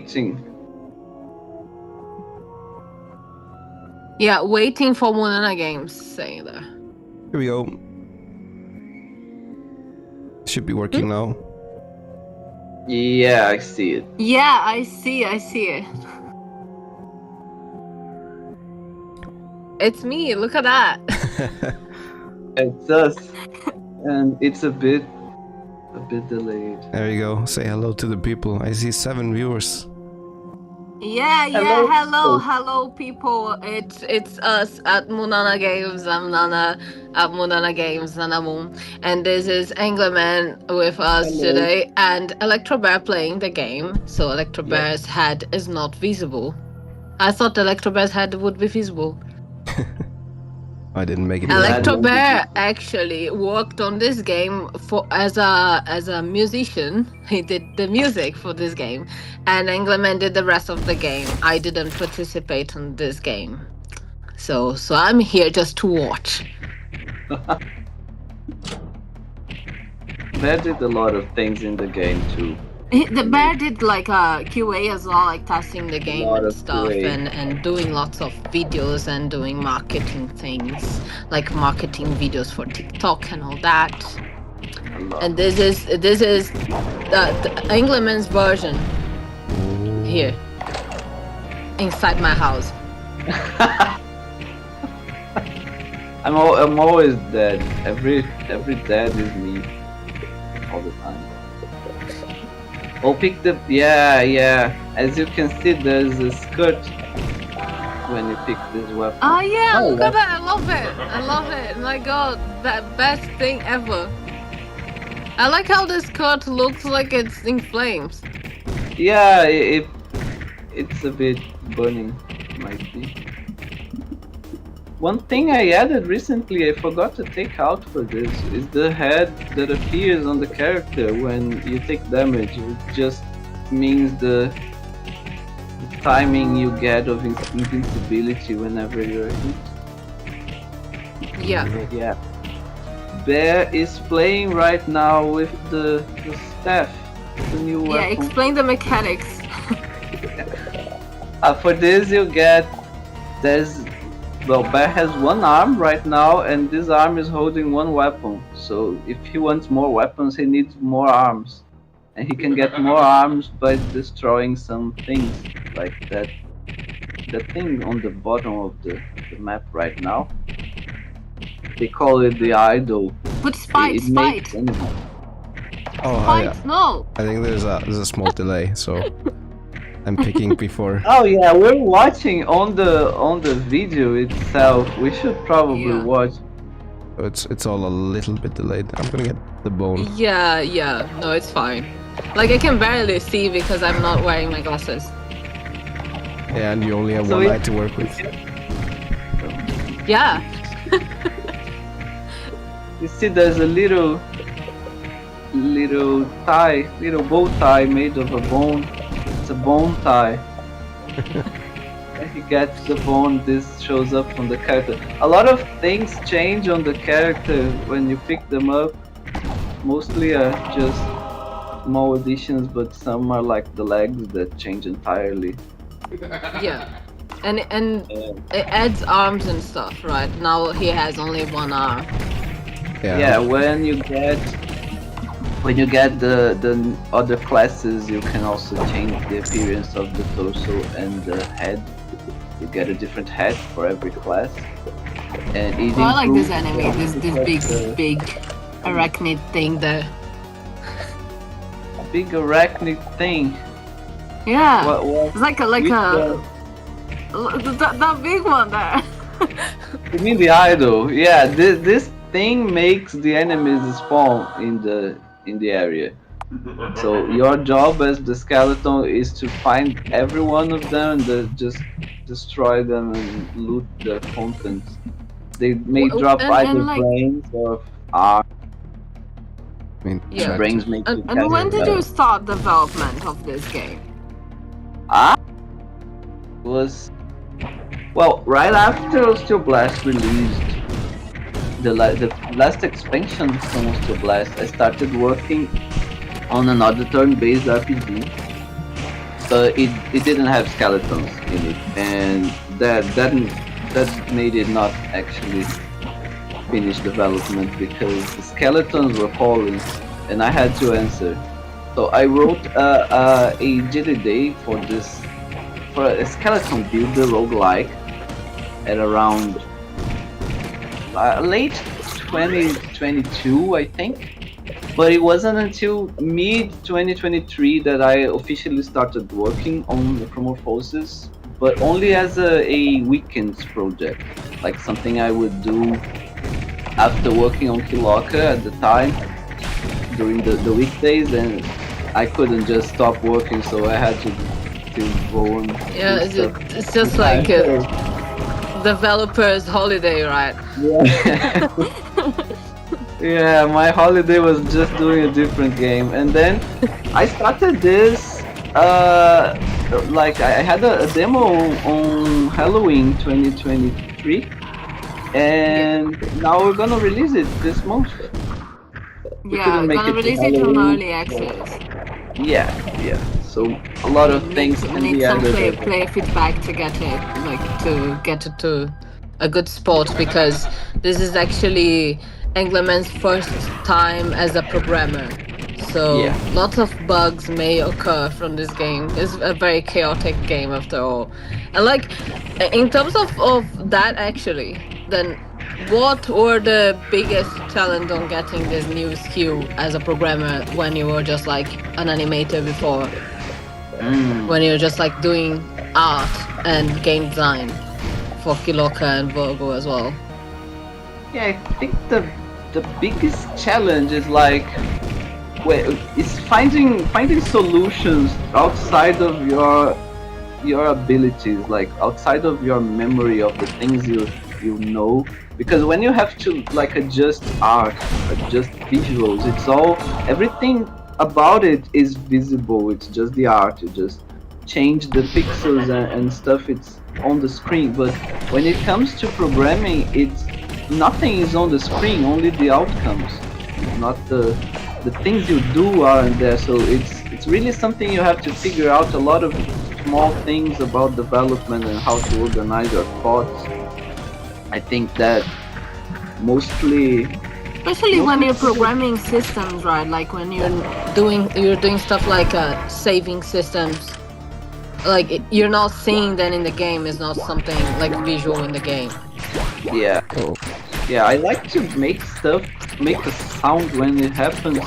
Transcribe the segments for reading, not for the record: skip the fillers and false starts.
waiting. Yeah, waiting for Monana Games saying that. Here we go. Should be working now. Yeah, I see it. Yeah, I see it. It's me, look at that. It's us. And it's a bit delayed. There you go. Say hello to the people. I see 7 viewers. Yeah, hello people. It's us at Munana Games. I'm Nana at Munana Games, Nana Moon. And this is Anglerman with us today, and Elektrobear playing the game. So Elektrobear's head is not visible. I thought Elektrobear's head would be visible. I didn't make it. Elektrobear actually worked on this game as a musician. He did the music for this game, and Anglerman did the rest of the game. I didn't participate in this game, so I'm here just to watch. Bear did a lot of things in the game too. The Bear did like a QA as well, like testing the game and stuff, QA. and doing lots of videos and doing marketing things, like marketing videos for TikTok and all that. And this is the Anglerman's version here inside my house. I'm always dead. Every dead is me all the time. Oh, pick the yeah. As you can see, there's a skirt when you pick this weapon. Oh yeah, look at that! I love it. My God, that best thing ever. I like how this skirt looks like it's in flames. Yeah, it's a bit burning, might be. One thing I added recently, I forgot to take out for this, is the head that appears on the character when you take damage. It just means the timing you get of invincibility whenever you're hit. Yeah. Bear is playing right now with the staff, the new weapon. Yeah, explain the mechanics. For this you get, Bear has one arm right now, and this arm is holding one weapon. So if he wants more weapons, he needs more arms. And he can get more arms by destroying some things, like that thing on the bottom of the map right now. They call it the idol. But spite. Oh, Spite, yeah. no. I think there's a small delay, so I'm picking before. Oh yeah, we're watching on the video itself. We should probably watch. It's all a little bit delayed. I'm gonna get the bone. Yeah. No, it's fine. Like I can barely see because I'm not wearing my glasses. Yeah, and you only have one eye to work with. Yeah. You see, there's a little bow tie made of a bone. It's a bone tie. When he gets the bone, this shows up on the character. A lot of things change on the character when you pick them up. Mostly are just small additions, but some are like the legs that change entirely. Yeah. And it adds arms and stuff, right? Now he has only one arm. Yeah, when you get the other classes, you can also change the appearance of the torso and the head. You get a different head for every class. And I like this enemy, this big arachnid thing there. Big arachnid thing. Yeah. What? It's like that big one there. You mean the idol? Yeah, this thing makes the enemies spawn in the area. So your job as the skeleton is to find every one of them and just destroy them and loot the contents. They may drop either brains or arms. Brains make you and when did you start development of this game? Was right after Osteoblasts released. The last expansion from Osteoblasts, I started working on another turn-based RPG. but it didn't have skeletons in it, and that made it not actually finish development because the skeletons were calling, and I had to answer. So I wrote a JDD for this, for a skeleton builder roguelike at around late 2022, I think. But it wasn't until mid 2023 that I officially started working on Necromorphosis, but only as a weekends project, like something I would do after working on Kiloka at the time during the weekdays, and I couldn't just stop working, so I had to go on. Yeah, it's just like a developer's holiday, right? Yeah. Yeah, my holiday was just doing a different game, and then I started this. Like I had a demo on Halloween 2023, and now we're gonna release it this month. Yeah, we're gonna release it on early access. Yeah. So a lot of things can need be some added. player feedback to get it, like to get it to a good spot, because this is actually Anglerman's first time as a programmer. So Yeah. lots of bugs may occur from this game. It's a very chaotic game after all. And like in terms of that actually, then what were the biggest challenge on getting this new skill as a programmer when you were just like an animator before? When you were just like doing art and game design for Kiloka and Virgo as well? Yeah, I think the biggest challenge is like, is finding solutions outside of your abilities, like outside of your memory of the things you know. Because when you have to like adjust art, adjust visuals, it's all, everything about it is visible. It's just the art. You just change the pixels and stuff. It's on the screen. But when it comes to programming, it's nothing is on the screen. Only the outcomes. Not the things you do aren't there. So it's really something you have to figure out. A lot of small things about development and how to organize your thoughts. I think that mostly, especially when you're programming systems, right? Like when you're doing stuff like saving systems, like you're not seeing that in the game. Is not something like visual in the game. Yeah. Yeah, I like to make stuff make a sound when it happens,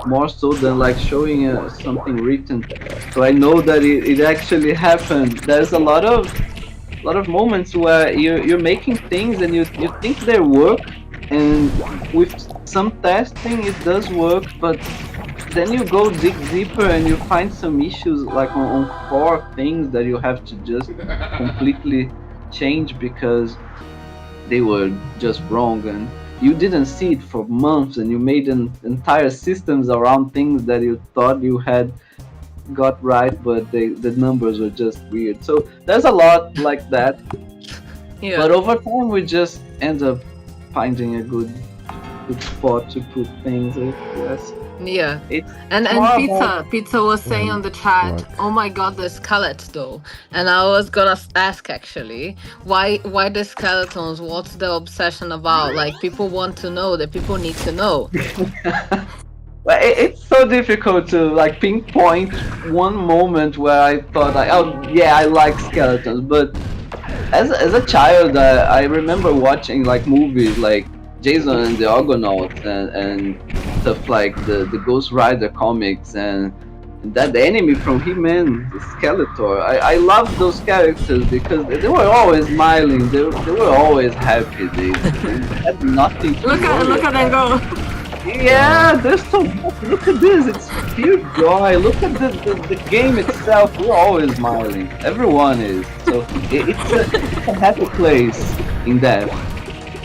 more so than like showing something written. So I know that it actually happened. There's a lot of moments where you're making things and you think they work, and with some testing it does work, but then you go dig deeper and you find some issues like on core things that you have to just completely change because they were just wrong, and you didn't see it for months, and you made entire systems around things that you thought you had got right, but the numbers were just weird. So there's a lot like that. Yeah. But over time we just end up finding a good spot to put things, I guess. Yeah. It's and Pizza was saying on the chat, oh my god, the skeletons though. And I was gonna ask actually, why the skeletons? What's the obsession about? Like people want to know, the people need to know. Well, it's so difficult to like pinpoint one moment where I thought like, oh yeah, I like skeletons. But as a child, I remember watching like movies like Jason and the Argonauts and stuff like the Ghost Rider comics and that enemy from He-Man, the Skeletor. I loved those characters because they were always smiling. They were always happy. They had nothing to look at them go. Yeah, there's so much. Look at this. It's pure joy. Look at the game itself. We're always smiling. Everyone is. So it's a happy place in that.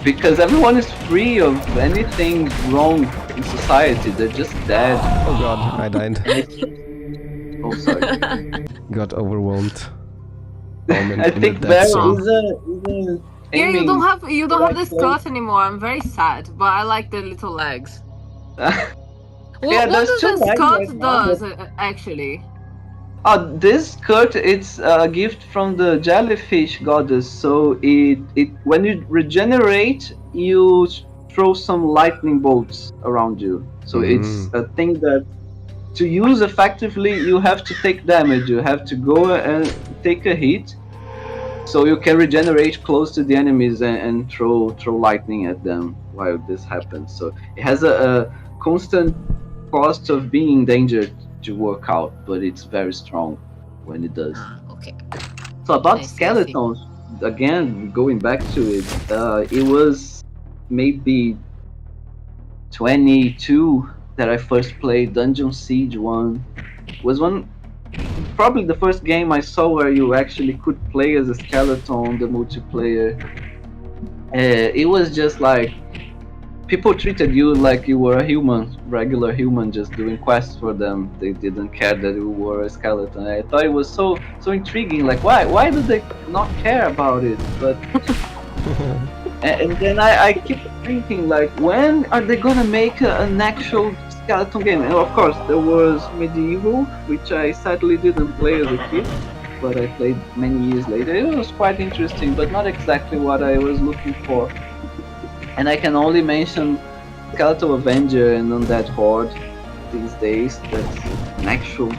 Because everyone is free of anything wrong in society. They're just dead. Oh god, I died. Oh, sorry. Got overwhelmed. I think there is a yeah, you don't have this skirt anymore. I'm very sad, but I like the little legs. Yeah, what does the skirt right does actually? This skirt, it's a gift from the jellyfish goddess. So it when you regenerate, you throw some lightning bolts around you. So it's a thing that to use effectively, you have to take damage. You have to go and take a hit, so you can regenerate close to the enemies and throw lightning at them while this happens. So it has a constant cost of being endangered to work out, but it's very strong when it does. Okay. So about I see. skeletons, again going back to it, it was maybe 22 that I first played Dungeon Siege 1. Was one probably the first game I saw where you actually could play as a skeleton, the multiplayer. It was just like people treated you like you were a human, regular human, just doing quests for them. They didn't care that you were a skeleton. I thought it was so intriguing. Like why do they not care about it? But and then I keep thinking like, when are they gonna make an actual skeleton game? And of course there was Medieval, which I sadly didn't play as a kid, but I played many years later. It was quite interesting, but not exactly what I was looking for. And I can only mention Skeleton Avenger and Undead Horde these days. That's an actual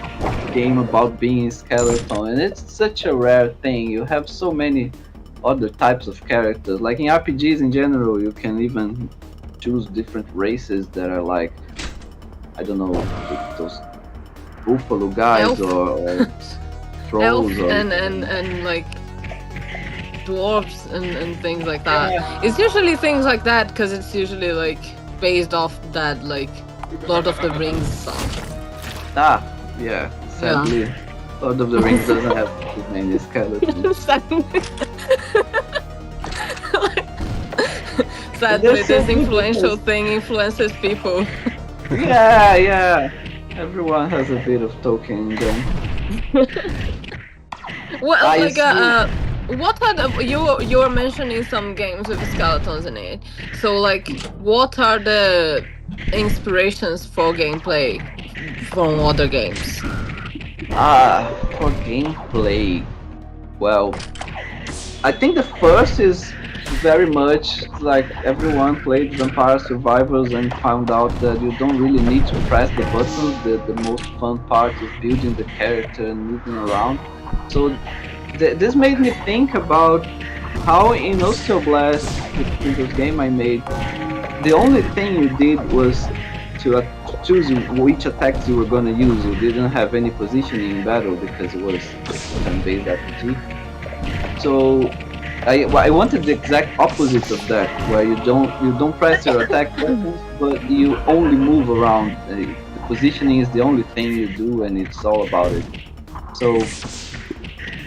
game about being a skeleton, and it's such a rare thing. You have so many other types of characters. Like in RPGs in general, you can even choose different races that are like, I don't know, those buffalo guys or trolls Elf or and like dwarves and things like that. Yeah. It's usually things like that because it's usually like based off that like Lord of the Rings stuff. Yeah. Sadly, Lord of the Rings doesn't have too many skeletons. Sadly, this influential thing influences people. Yeah. Everyone has a bit of Tolkien in them. Well, like what are the you were mentioning some games with skeletons in it. So like, what are the inspirations for gameplay from other games? For gameplay, well, I think the first is very much like everyone played Vampire Survivors and found out that you don't really need to press the buttons. The most fun part is building the character and moving around. So this made me think about how in Osteoblast, the previous game I made, the only thing you did was to choose which attacks you were going to use. You didn't have any positioning in battle because it was a turn-based RPG. So I wanted the exact opposite of that, where you don't press your attack buttons, but you only move around. The positioning is the only thing you do, and it's all about it. So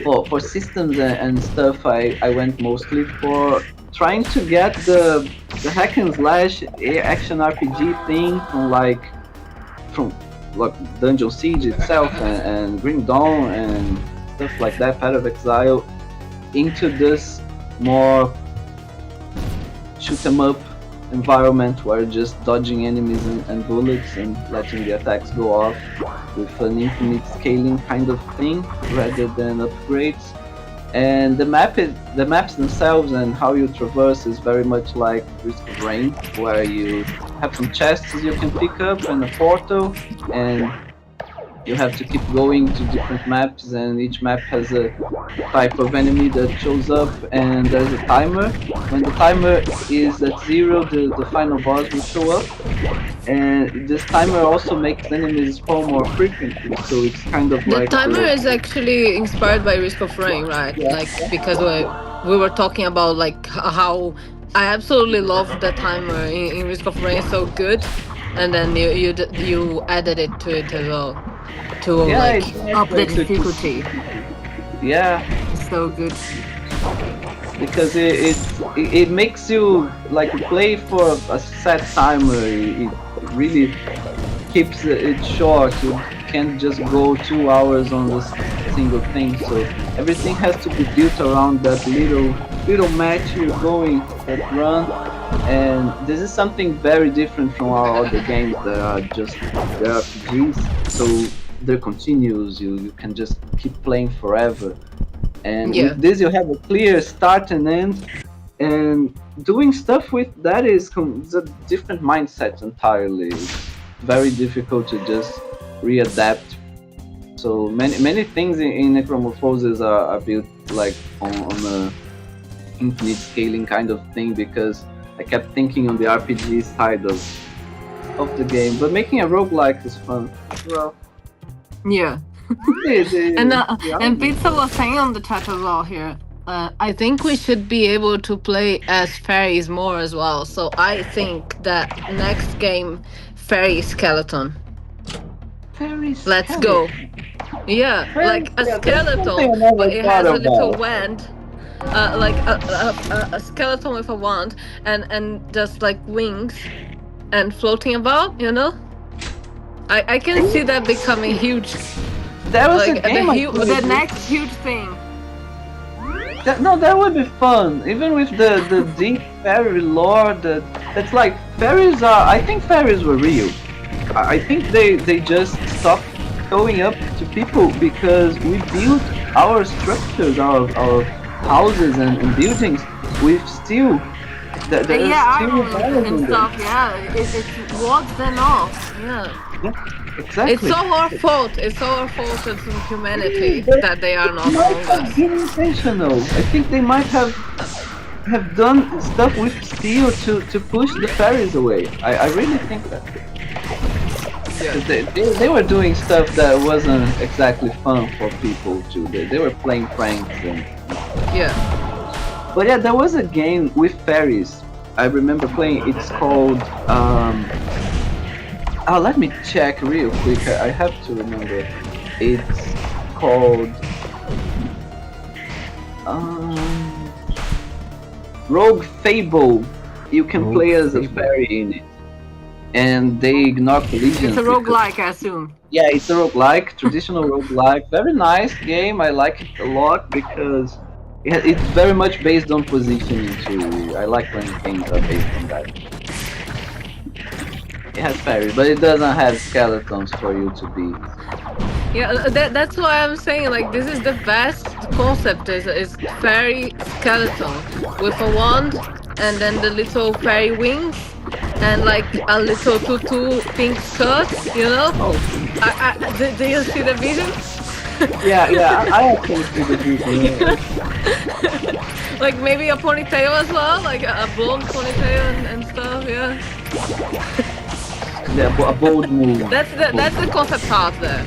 for systems and stuff, I went mostly for trying to get the hack and slash action RPG thing from like Dungeon Siege itself and Grim Dawn and stuff like that, Path of Exile, into this more shoot 'em up environment where you're just dodging enemies and bullets and letting the attacks go off with an infinite scaling kind of thing rather than upgrades. And the maps themselves and how you traverse is very much like Risk of Rain, where you have some chests you can pick up and a portal, and you have to keep going to different maps, and each map has a type of enemy that shows up, and there's a timer. When the timer is at 0, the final boss will show up, and this timer also makes enemies spawn more frequently, so it's kind of like... The timer is actually inspired by Risk of Rain, right? Yeah. Like, because we were talking about like how I absolutely love the timer in Risk of Rain, so good, and then you added it to it as well to like up the difficulty. Yeah, it's so good because it makes you like play for a set timer. It really keeps it short. You can't just go 2 hours on this single thing, so everything has to be built around that little match you're going, that run. And this is something very different from our other games that are just RPGs. So they're continuous. You can just keep playing forever. And Yeah. with this, you have a clear start and end. And doing stuff with that is a different mindset entirely. It's very difficult to just readapt. So many things in Necromorphosis are built like on a infinite scaling kind of thing, because I kept thinking on the RPG side of the game. But making a roguelike is fun as well. Yeah. And Pizza was saying on the chat as well here. I think we should be able to play as fairies more as well. So I think that next game, fairy skeleton. Fairy Let's go. Yeah, like a skeleton, but it has a little wand. Like a skeleton with a wand and just like wings and floating about, you know? I can see that becoming huge. That was like a game the next huge thing. That would be fun. Even with the deep fairy lore, that's like fairies are. I think fairies were real. I think they just stopped going up to people because we built our structures, our houses and buildings with steel. Iron and stuff. Yeah, it's what's then off. Yeah, exactly. It's all our fault. It's all our fault as humanity that they are not longer. Intentional. I think they might have done stuff with steel to push the fairies away. I really think that. Yeah. They were doing stuff that wasn't exactly fun for people too. They were playing pranks and. Yeah. But yeah, there was a game with fairies. I remember playing. It's called. Let me check real quick. I have to remember. It's called. Rogue Fable. You can play as a fairy in it, and they ignore collisions. It's a roguelike, I assume. Yeah, it's a roguelike, traditional roguelike. Very nice game. I like it a lot because. It's very much based on positioning too. I like when games are based on that. It has fairies, but it doesn't have skeletons for you to beat. Yeah, that's why I'm saying like this is the best concept is fairy skeleton with a wand and then the little fairy wings and like a little tutu pink skirt, you know? Oh. Do you see the vision? Yeah, I actually see the vision. Like maybe a ponytail as well, like a blonde ponytail and stuff, yeah. Yeah, a bold move. That's the concept art there.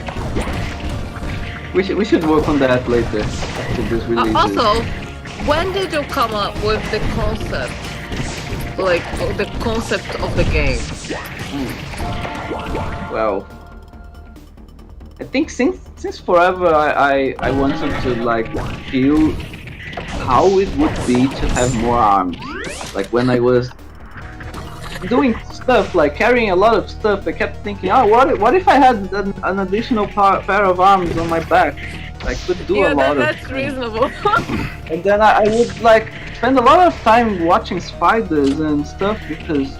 We should work on that later after this release. Also, when did you come up with the concept? Like the concept of the game? Well, I think since forever I wanted to like feel how it would be to have more arms. Like when I was doing stuff like carrying a lot of stuff, I kept thinking, what if I had an additional pair of arms on my back? I could do a lot that's of reasonable. And then I would like spend a lot of time watching spiders and stuff because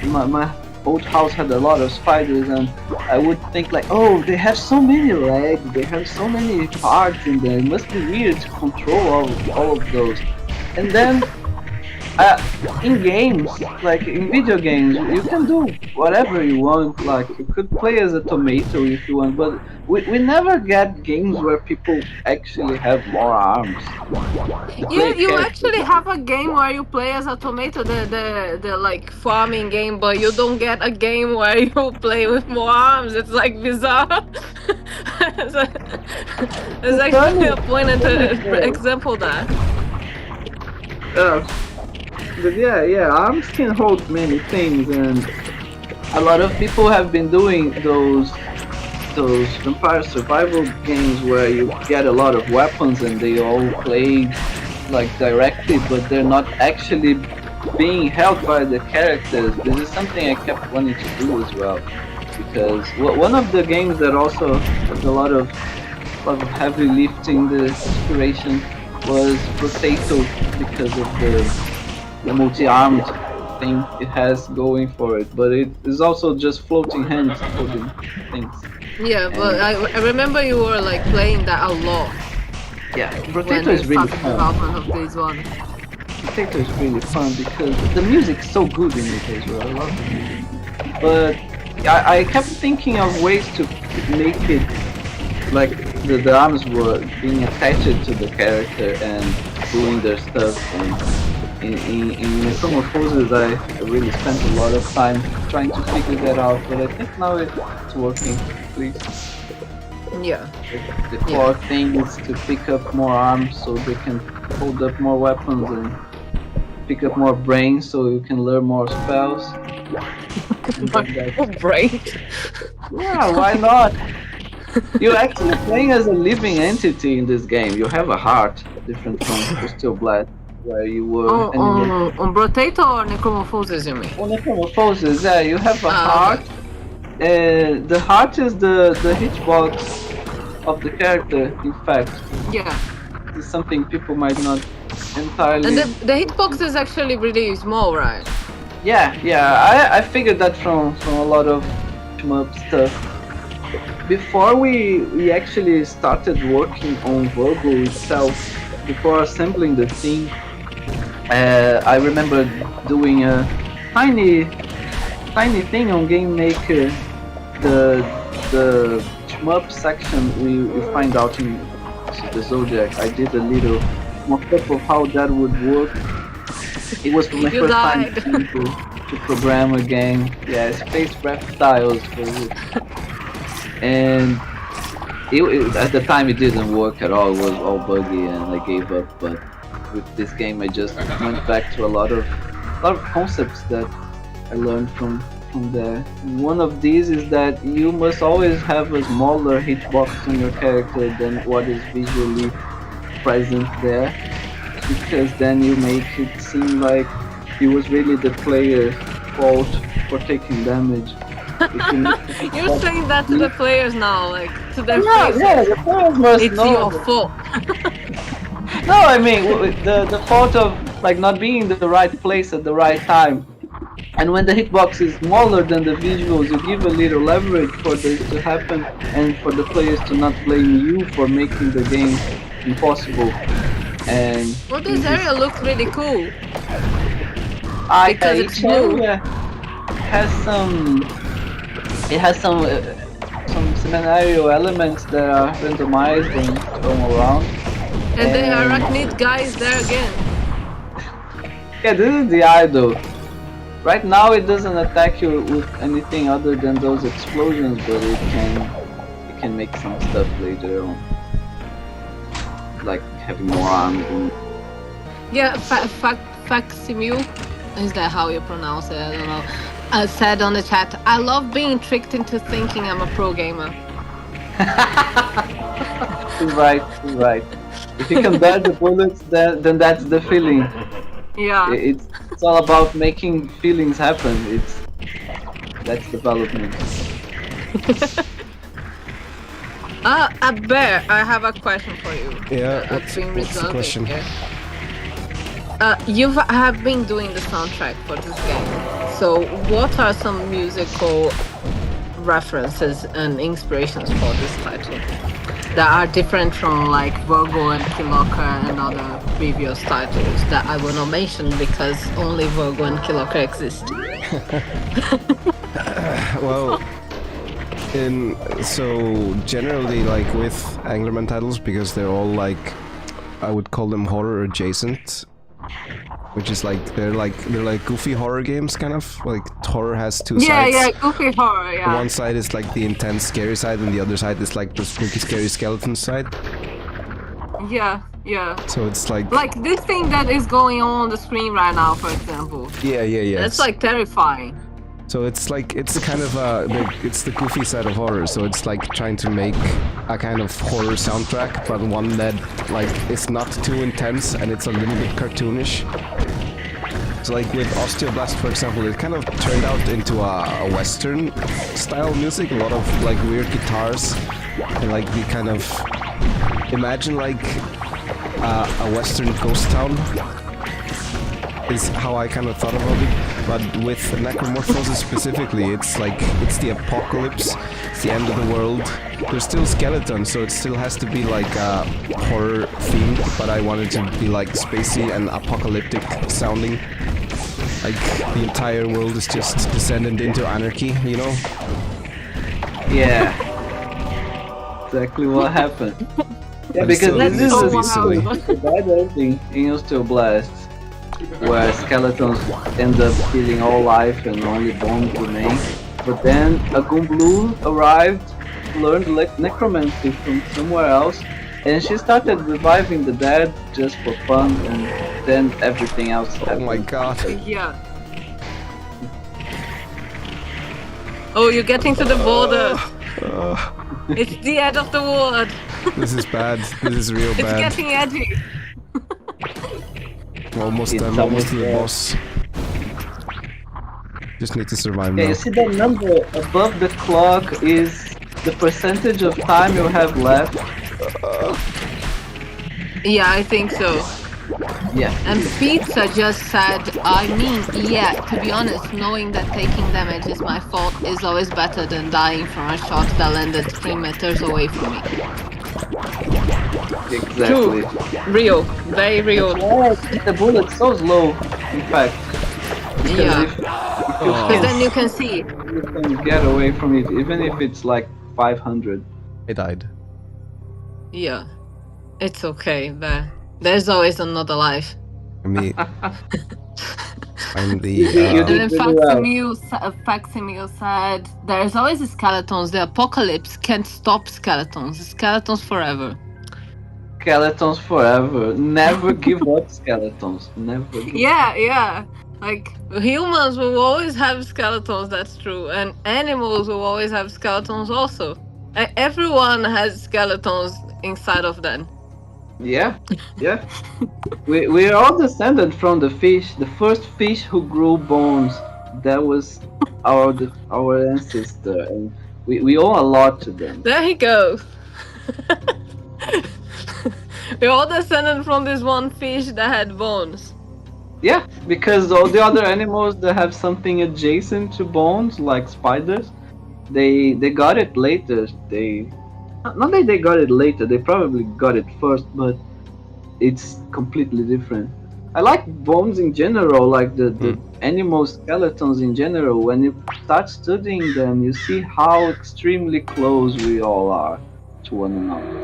my old house had a lot of spiders, and I would think like, oh, they have so many legs, they have so many parts in there, it must be weird to control all of those. And then in games, like in video games, you can do whatever you want. Like you could play as a tomato if you want, but we never get games where people actually have more arms. You actually have a game where you play as a tomato, the like farming game, but you don't get a game where you play with more arms. It's like bizarre. It's actually a pointed example that. But yeah, arms can hold many things, and a lot of people have been doing those vampire survival games where you get a lot of weapons and they all play like directly, but they're not actually being held by the characters. This is something I kept wanting to do as well, because one of the games that also has a lot of heavy lifting the inspiration was Potato, because of the multi-armed thing it has going for it, but it is also just floating hands holding things. Yeah, but I remember you were like playing that a lot Yeah, when Potato you is really started fun. development of this one. Potato is really fun because the music's so good in it as well. I love the music. But I kept thinking of ways to make it like the arms were being attached to the character and doing their stuff. And in Necromorphosis, I really spent a lot of time trying to figure that out. But I think now it's working. Please. Yeah. The core thing is to pick up more arms so they can hold up more weapons and pick up more brains so you can learn more spells. Brain. Yeah, why not? You're actually playing as a living entity in this game. You have a heart, different from Osteoblasts, where you were. On Potato or Necromorphosis, you mean? On Necromorphosis, yeah, you have a heart. Okay. The heart is the hitbox of the character, in fact. Yeah. It's something people might not entirely. And the hitbox is actually really small, right? Yeah. I figured that from a lot of shmup stuff. Before we actually started working on Virgo itself, before assembling the theme, I remember doing a tiny thing on Game Maker. The shmup section we find out in the Zodiac. I did a little mock-up of how that would work. It was my first time to program a game. Yeah, space reptiles for it. And at the time it didn't work at all. It was all buggy and I gave up. But with this game I just went back to a lot of concepts that I learned from there. And one of these is that you must always have a smaller hitbox on your character than what is visually present there, because then you make it seem like it was really the player's fault for taking damage. You're saying that to the players now, like to their faces. Yeah, the players must it's know. Your fault. No, I mean the fault of like not being in the right place at the right time. And when the hitbox is smaller than the visuals, you give a little leverage for this to happen and for the players to not blame you for making the game impossible. And well, this area looks really cool. Because it's blue. It has some scenario elements that are randomized and thrown around. And the arachnid guy is there again. Yeah, this is the idol. Right now it doesn't attack you with anything other than those explosions, but it can make some stuff later on. Like having more arms and... Yeah, facsimile. Is that how you pronounce it? I don't know. Said on the chat, I love being tricked into thinking I'm a pro gamer. He's right. If you can bear the bullets, then that's the feeling. Yeah. It's all about making feelings happen. That's development. Bear, I have a question for you. Yeah, what's the question? You have been doing the soundtrack for this game. So what are some musical references and inspirations for this title that are different from like Virgo and Kiloka and other previous titles that I will not mention because only Virgo and Kiloka exist? Well, so generally, like with Anglerman titles, because they're all like, I would call them horror adjacent, which is like they're like goofy horror games, kind of like horror has two sides. Yeah, goofy horror. Yeah. One side is like the intense, scary side, and the other side is like the spooky, scary skeleton side. Yeah. So it's like this thing that is going on the screen right now, for example. Yeah. That's like terrifying. So it's like, it's kind of it's the goofy side of horror. So it's like trying to make a kind of horror soundtrack, but one that like is not too intense and it's a little bit cartoonish. So like with Osteoblast, for example, it kind of turned out into a Western style music, a lot of like weird guitars, and like the kind of, imagine like a Western ghost town. is how I kind of thought about it. But with Necromorphosis specifically, it's like it's the apocalypse, it's the end of the world. There's still skeletons, so it still has to be like horror themed. But I wanted to be like spacey and apocalyptic sounding. Like the entire world is just descended into anarchy, you know? Yeah. Exactly what happened. Yeah, But it's because still- this it's is still a silly. bad ending in Osteoblasts, where skeletons end up killing all life and only bones remain. But then a Goombloo arrived, learned necromancy from somewhere else, and she started reviving the dead just for fun, and then everything else happened. Oh my god. Yeah. Oh, you're getting to the border. It's the end of the world. This is bad. This is real It's bad. getting edgy. Almost It's done, almost almost to the there. boss. Just need to survive Yeah, now. you see that number above the clock is the percentage of time you have left. Yeah, I think so. Yeah. And Pizza just said, I mean, yeah, to be honest, knowing that taking damage is my fault is always better than dying from a shot that landed 3 meters away from me. Exactly. Real. Very real. Why is the bullet so slow? In fact, because Yeah. if you Oh. Because then you can see. you can get away from it, even if it's like 500. I died. Yeah. It's okay, but there's always another life. I mean, I'm the. You And did then really well. Facsimile said, there's always skeletons. The apocalypse can't stop skeletons. Skeletons forever. Skeletons forever. Never give up skeletons. Never give Yeah. Like, humans will always have skeletons, that's true. And animals will always have skeletons also. Everyone has skeletons inside of them. Yeah. We're all descended from the fish. The first fish who grew bones. That was our ancestor. And we owe a lot to them. There he goes. We're all descended from this one fish that had bones. Yeah, because all the other animals that have something adjacent to bones, like spiders, they got it later. Not that they got it later. They probably got it first, but it's completely different. I like bones in general, like the animal skeletons in general. When you start studying them, you see how extremely close we all are to one another.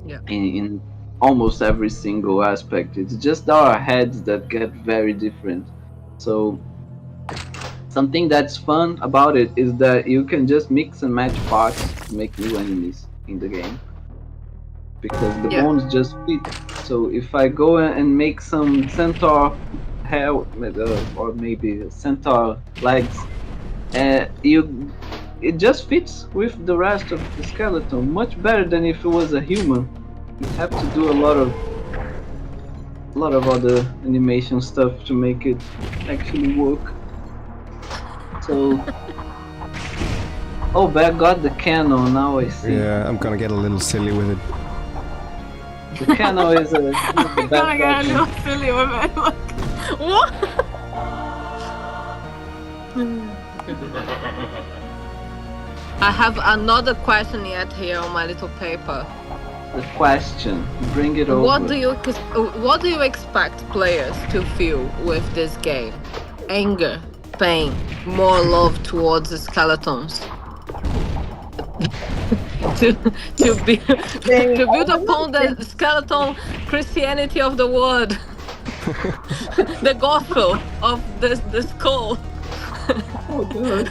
Yeah. In almost every single aspect. It's just our heads that get very different. So something that's fun about it is that you can just mix and match parts to make new enemies in the game. Because the Yeah. bones just fit. So if I go and make some centaur hair or maybe centaur legs, it just fits with the rest of the skeleton much better than if it was a human. You have to do a lot of other animation stuff to make it actually work. So, oh, but I got the cannon now. I see. Yeah, I'm gonna get a little silly with it. The cannon is a I'm gonna get a bad little silly with it. Look. What? I have another question yet here on my little paper. the question. Bring it over. What do you expect players to feel with this game? Anger, pain, more love towards the skeletons. to build upon the skeleton Christianity of the world. The gospel of the skull. Oh, God.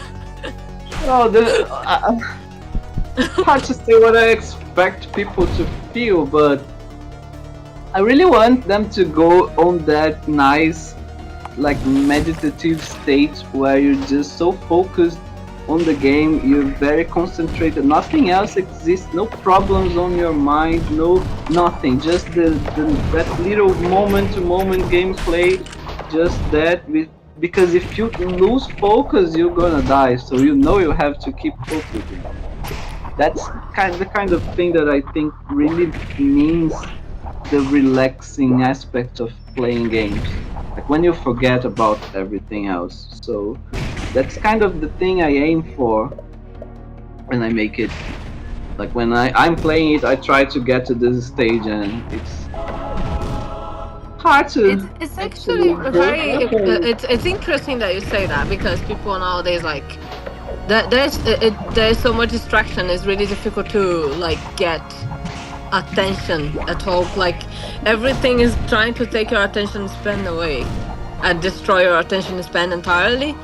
Hard to say what I expect people to feel, but I really want them to go on that nice, like, meditative state where you're just so focused on the game, you're very concentrated, nothing else exists, no problems on your mind, nothing, just that little moment-to-moment gameplay, just that. Because if you lose focus, you're gonna die, so you know you have to keep focusing. That's the kind of thing that I think really means the relaxing aspect of playing games. Like when you forget about everything else. So that's kind of the thing I aim for when I make it. Like when I'm playing it, I try to get to this stage, and it's hard to. It's actually very it's interesting that you say that, because people nowadays like there's so much distraction. It's really difficult to like get attention at all. Like everything is trying to take your attention span away and destroy your attention span entirely.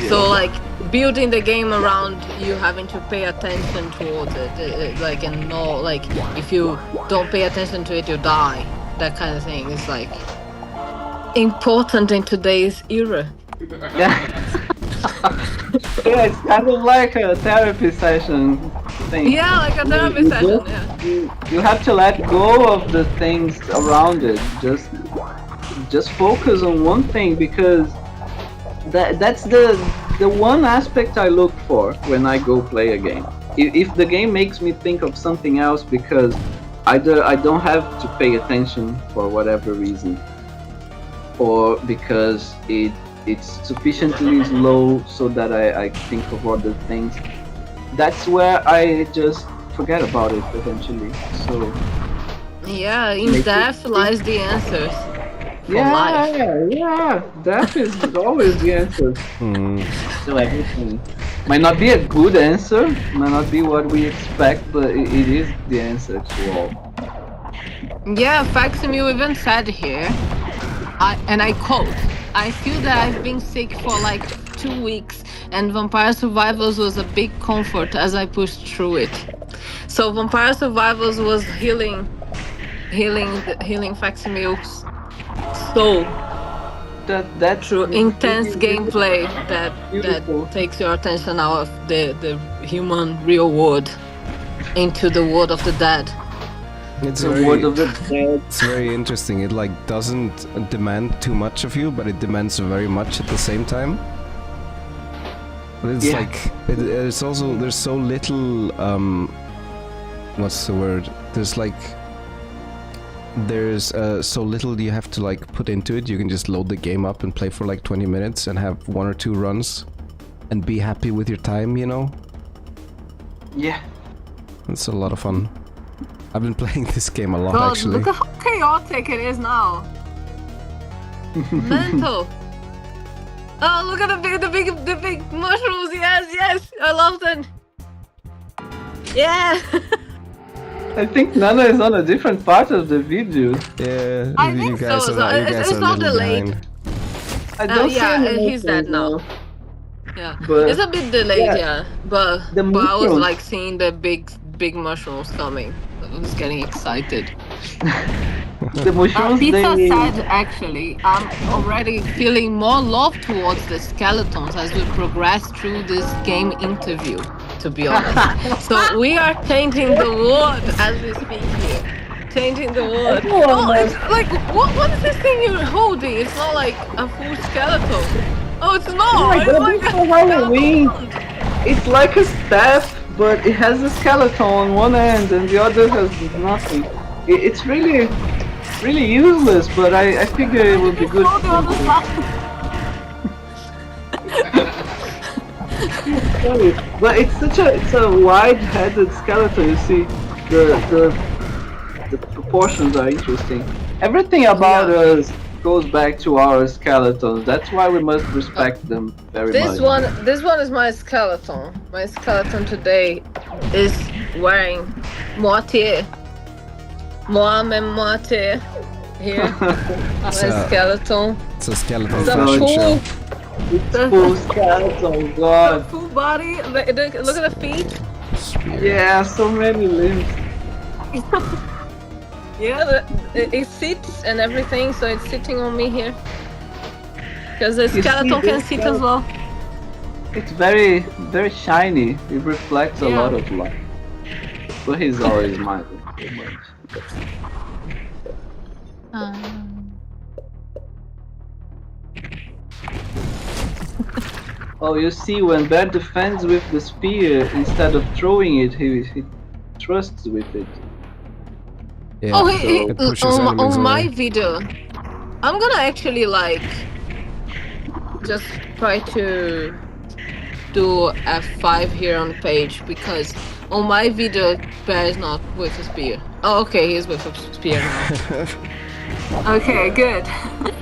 So like building the game around you having to pay attention towards it, like, and no, like if you don't pay attention to it, you die. That kind of thing is like important in today's era. Yeah. Yeah, it's kind of like a therapy session thing. Yeah, like a therapy session. Yeah. You have to let go of the things around it. Just focus on one thing, because that's the one aspect I look for when I go play a game. If the game makes me think of something else because either I don't have to pay attention for whatever reason, or because it's sufficiently slow so that I think of other things, that's where I just forget about it eventually. So yeah, in depth lies the answers. Yeah, that is always the answer to everything. Might not be a good answer, might not be what we expect, but it is the answer to all. Yeah, Facsimile even said here, and I quote, "I feel that I've been sick for like 2 weeks, and Vampire Survivors was a big comfort as I pushed through it." So Vampire Survivors was healing Facsimile's soul. That's through intense really gameplay that takes your attention out of the human real world into the world of the dead. It's the very, word of the dead. it's very interesting. It like doesn't demand too much of you, but it demands very much at the same time. But it's like it's also there's so little what's the word? There's so little you have to like put into it. You can just load the game up and play for like 20 minutes and have 1 or 2 runs and be happy with your time, you know? Yeah. It's a lot of fun. I've been playing this game a lot, God, actually. look at how chaotic it is now. Mental. Oh, look at the big mushrooms. Yes, I love them. Yeah. I think Nana is on a different part of the video. Yeah, I you think guys so. are, you guys It's are a not little delayed. behind. I don't see any he's dead now. Yeah, But it's a bit delayed, yeah. But I was mushrooms. like seeing the big mushrooms coming. I was getting excited. The mushrooms, Pizza they... said, actually, I'm already feeling more love towards the skeletons as we progress through this game interview, to be honest. So we are changing the world as we speak here. Changing the world. Oh, it's like, what is this thing you're holding? It's not like a full skeleton. Oh, it's not! Oh my It's God, like this a is Halloween. skeleton. It's like a staff, but it has a skeleton on one end and the other has nothing. It's really useless, but I figure it would be good. Hold the other side. Sorry, but it's a wide-headed skeleton. You see, the proportions are interesting. Everything about us goes back to our skeletons. That's why we must respect them very much. This one is my skeleton. My skeleton today is wearing moitié. Moitié. Here. My skeleton. It's a skeleton The fashion show. Full skeleton, The God. full body. Look at the feet. Yeah, so many limbs. Yeah, it sits and everything, so it's sitting on me here. Because the You see skeleton can this sit skeleton? as well. It's very shiny. It reflects a lot of light. But he's always smiling so much. Oh, you see, when Bear defends with the spear, instead of throwing it, he thrusts with it. Yeah, Oh, it pushes enemies on my away. video, I'm gonna actually like just try to do F5 here on the page because on my video Bear is not with a spear. Oh, okay, he's with a spear now. Okay, good.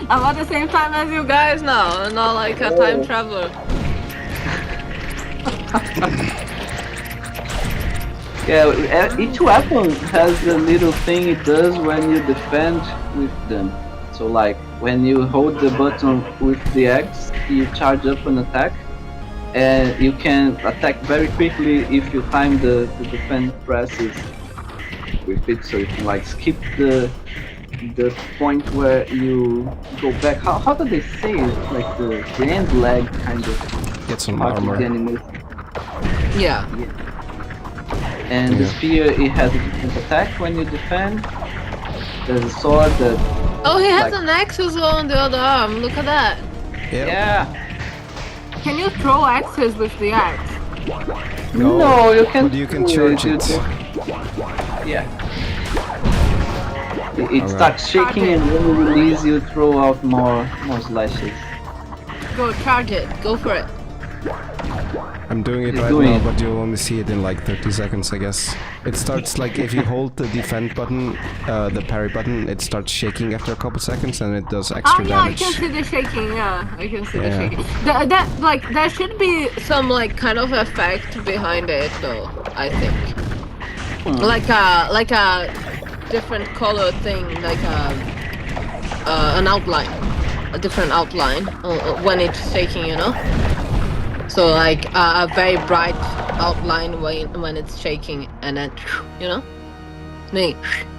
I'm at the same time as you guys now, not like a time traveler. Yeah, each weapon has a little thing it does when you defend with them. So like when you hold the button with the X, you charge up an attack, and you can attack very quickly if you time the defend presses with it. So you can like skip the point where you go back. How do they say it? Like the end leg kind of Get some part of armor. the animation. Yeah. And the spear, it has a different attack when you defend. There's a sword that... Oh, he has an axe as well on the other arm. Look at that. Yeah. Can you throw axes with the axe? No, you can. But you can charge it. Yeah. It starts shaking, and when you release, you throw out more slashes. Go charge it. Go for it. I'm doing it right now, but you'll only see it in like 30 seconds, I guess. It starts like if you hold the defend button, the parry button, it starts shaking after a couple seconds, and it does extra damage. I can see the shaking. Yeah, I can see the shaking. That like there should be some like kind of effect behind it, though. I think like a different color thing, like an outline, a different outline when it's shaking, you know. So like a very bright outline when it's shaking, and then you know. Me.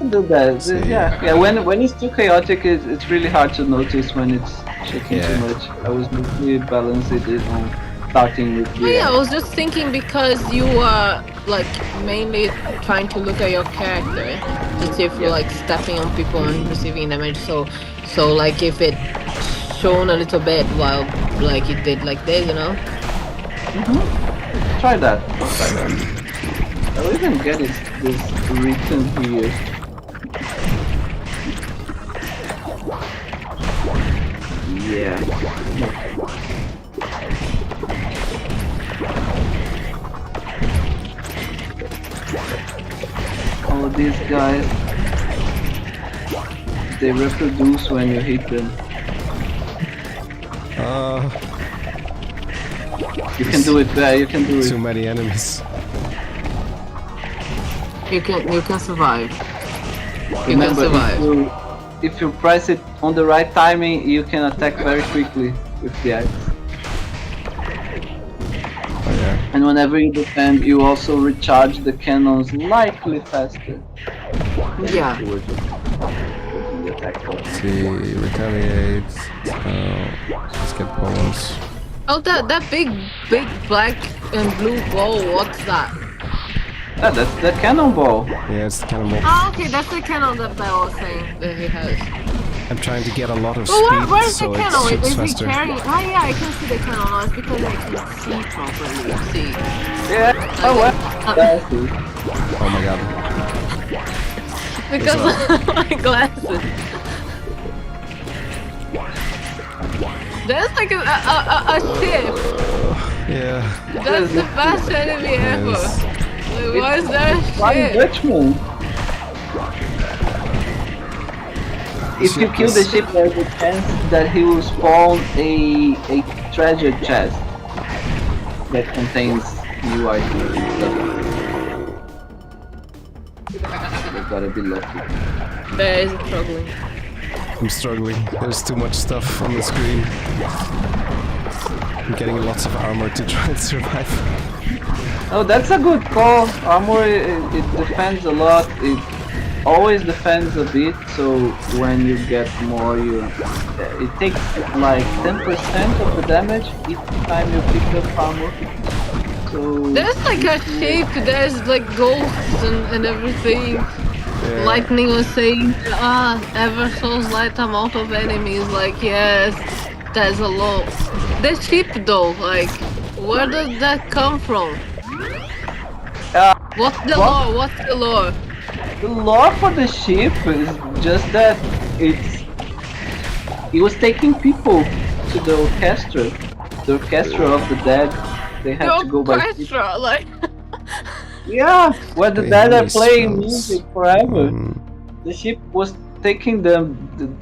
Do that. Yeah. When it's too chaotic, it's really hard to notice when it's shaking too much. I was mostly balancing it on starting with the... I was just thinking because you are like mainly trying to look at your character to see if you're like stepping on people and receiving damage. So like if it shown a little bit while like it did like this, you know. Try that. I'll even get this written here. Yeah. All of these guys, they reproduce when you hit them. You can do it there, you can do it. Too many enemies. You can survive. Remember, if you press it on the right timing, you can attack very quickly with the axe. Oh yeah. And whenever you defend, you also recharge the cannons slightly faster. Yeah. Let's see, retaliate. Let's get bones. Oh, that big black and blue ball. What's that? Ah, that's the cannonball. Yeah, it's the cannonball. Oh, okay, that's the cannon that I was saying that he has. I'm trying to get a lot of Well, speed, where's so the it cannon? shoots Is he faster. carrying? Oh yeah, I can see the cannon now. It's because I can see properly. See. Yeah. Oh what? Oh my god. Because of my glasses. That's like a ship. Yeah. That's the best enemy ever. Yes. Like, why is there a Flying ship? Dutchman. If you kill the ship, there's a chance that he will spawn a treasure chest that contains new items and stuff. You gotta be lucky. There is struggling. I'm struggling. There's too much stuff on the screen. I'm getting lots of armor to try and survive. Oh, that's a good call. Armor, it defends a lot. It always defends a bit, so when you get more, it takes like 10% of the damage each time you pick up armor. So There's like a shape, there's like ghosts and everything. Yeah. Lightning was saying, ever so slight amount of enemies, like yes, there's a lot. The ship though, like, where does that come from? What's the lore? What's the lore? the lore for the ship is just that it was taking people to the orchestra of the dead. They had to go by ship. Orchestra, like. Yeah, where the They dead are always playing sounds- music forever. The ship was taking them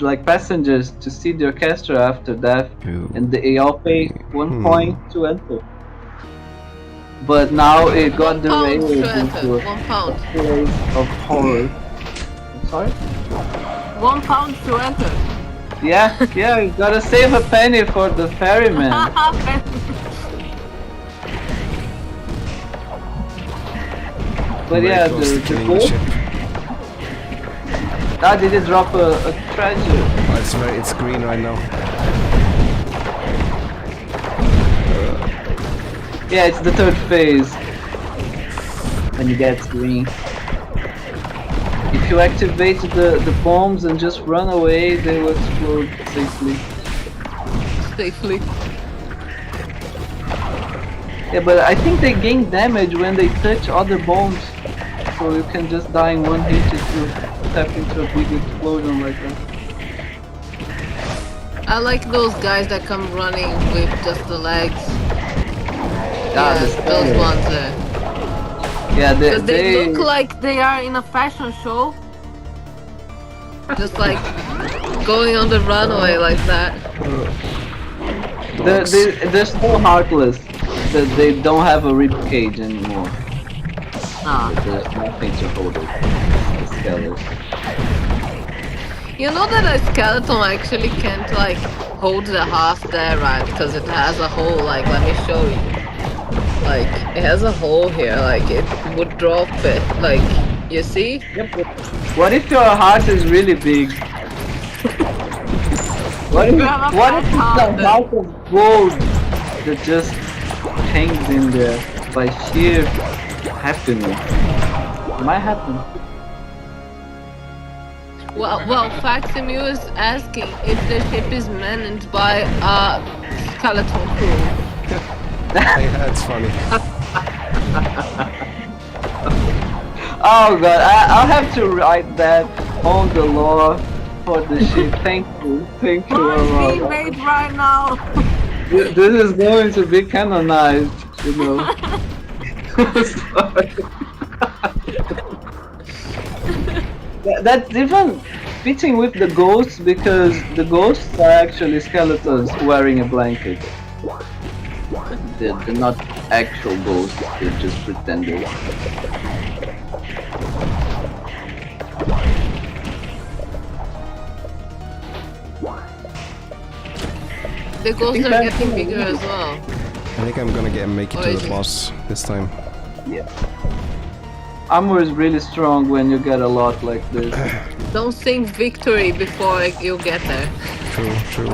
like passengers to see the orchestra after death, and they all pay 1 point to enter. But now it got 1 pound derailed to enter. into a 1 pound. place of horror. Sorry? 1 pound to enter. Yeah, you gotta save a penny for the ferryman. But yeah, the boat. Ah, did it drop a treasure? Oh, it's green right now. Yeah, it's the 3rd phase. When you get green. If you activate the bombs and just run away, they will explode safely. Safely. Yeah, but I think they gain damage when they touch other bombs. So you can just die in one hit if you tap into a big explosion like that. I like those guys that come running with just the legs. Ah, Yeah, those ones there. Yeah, Because they look like they are in a fashion show. Just like going on the runway like that. They're so heartless that they don't have a rib cage anymore. Ah. There's nothing to hold it. The scalers. You know that a skeleton actually can't like hold the half there, right? Because it has a hole, like let me show you. Like it has a hole here, like it would drop it, like you see? Yep. What if your heart is really big? What if it's a heart of gold that just hangs in there by sheer happiness? It might happen. Well, Faximil is asking if the ship is managed by a skeleton crew. Yeah, it's funny. Oh god, I'll have to write that on the lore for the ship. Thank you. Being made right now. This is going to be canonized, you know. Sorry. That's even fitting with the ghosts because the ghosts are actually skeletons wearing a blanket. They're not actual ghosts, they're just pretenders. The ghosts are getting bigger as well. I think I'm gonna make it to the boss this time. Yeah. Armor is really strong when you get a lot like this. Don't sing victory before you get there. True.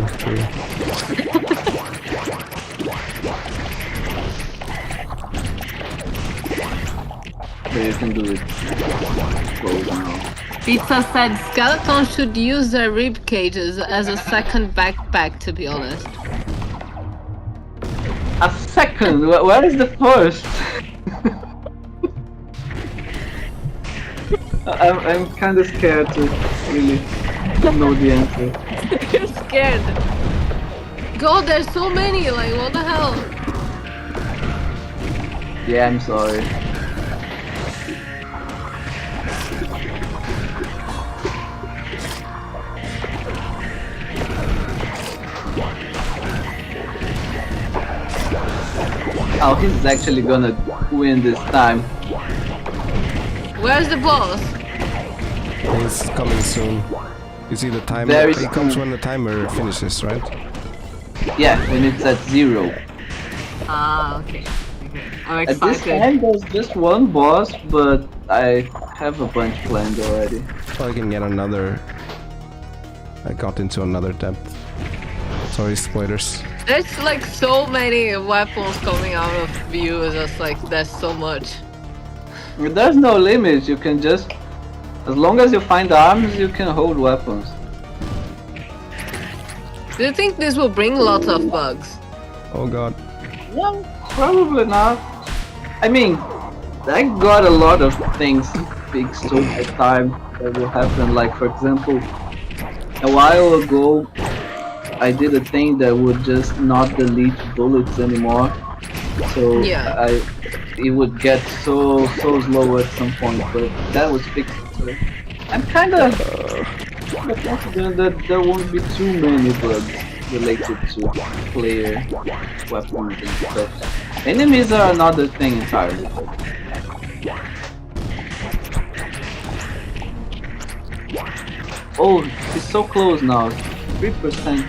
But you can do it. Slow down. Pizza said skeletons should use their rib cages as a second backpack, to be honest. A second? Where is the first? I'm kind of scared to really know the answer. You're scared. God, there's so many, like what the hell? Yeah, I'm sorry. Oh, he's actually gonna win this time. Where's the boss? It's coming soon. You see the timer? Very It comes soon. when the timer finishes, right? Yeah, when it's at 0. Ah, okay. I'm At this excited. time, there's just one boss, but I have a bunch planned already. So I can get another. I got into another depth. Sorry, spoilers. There's like so many weapons coming out of view, just like there's so much. There's no limit, you can just... As long as you find arms, you can hold weapons. Do you think this will bring lots of bugs? Oh god. No, probably not. I mean, I got a lot of things fixed over time that will happen. Like for example, a while ago, I did a thing that would just not delete bullets anymore. So it would get so slow at some point, but that was fixed. So I'm kind of confident that there won't be too many bugs related to player weapons and stuff. Enemies are another thing entirely. Oh, it's so close now. 3%.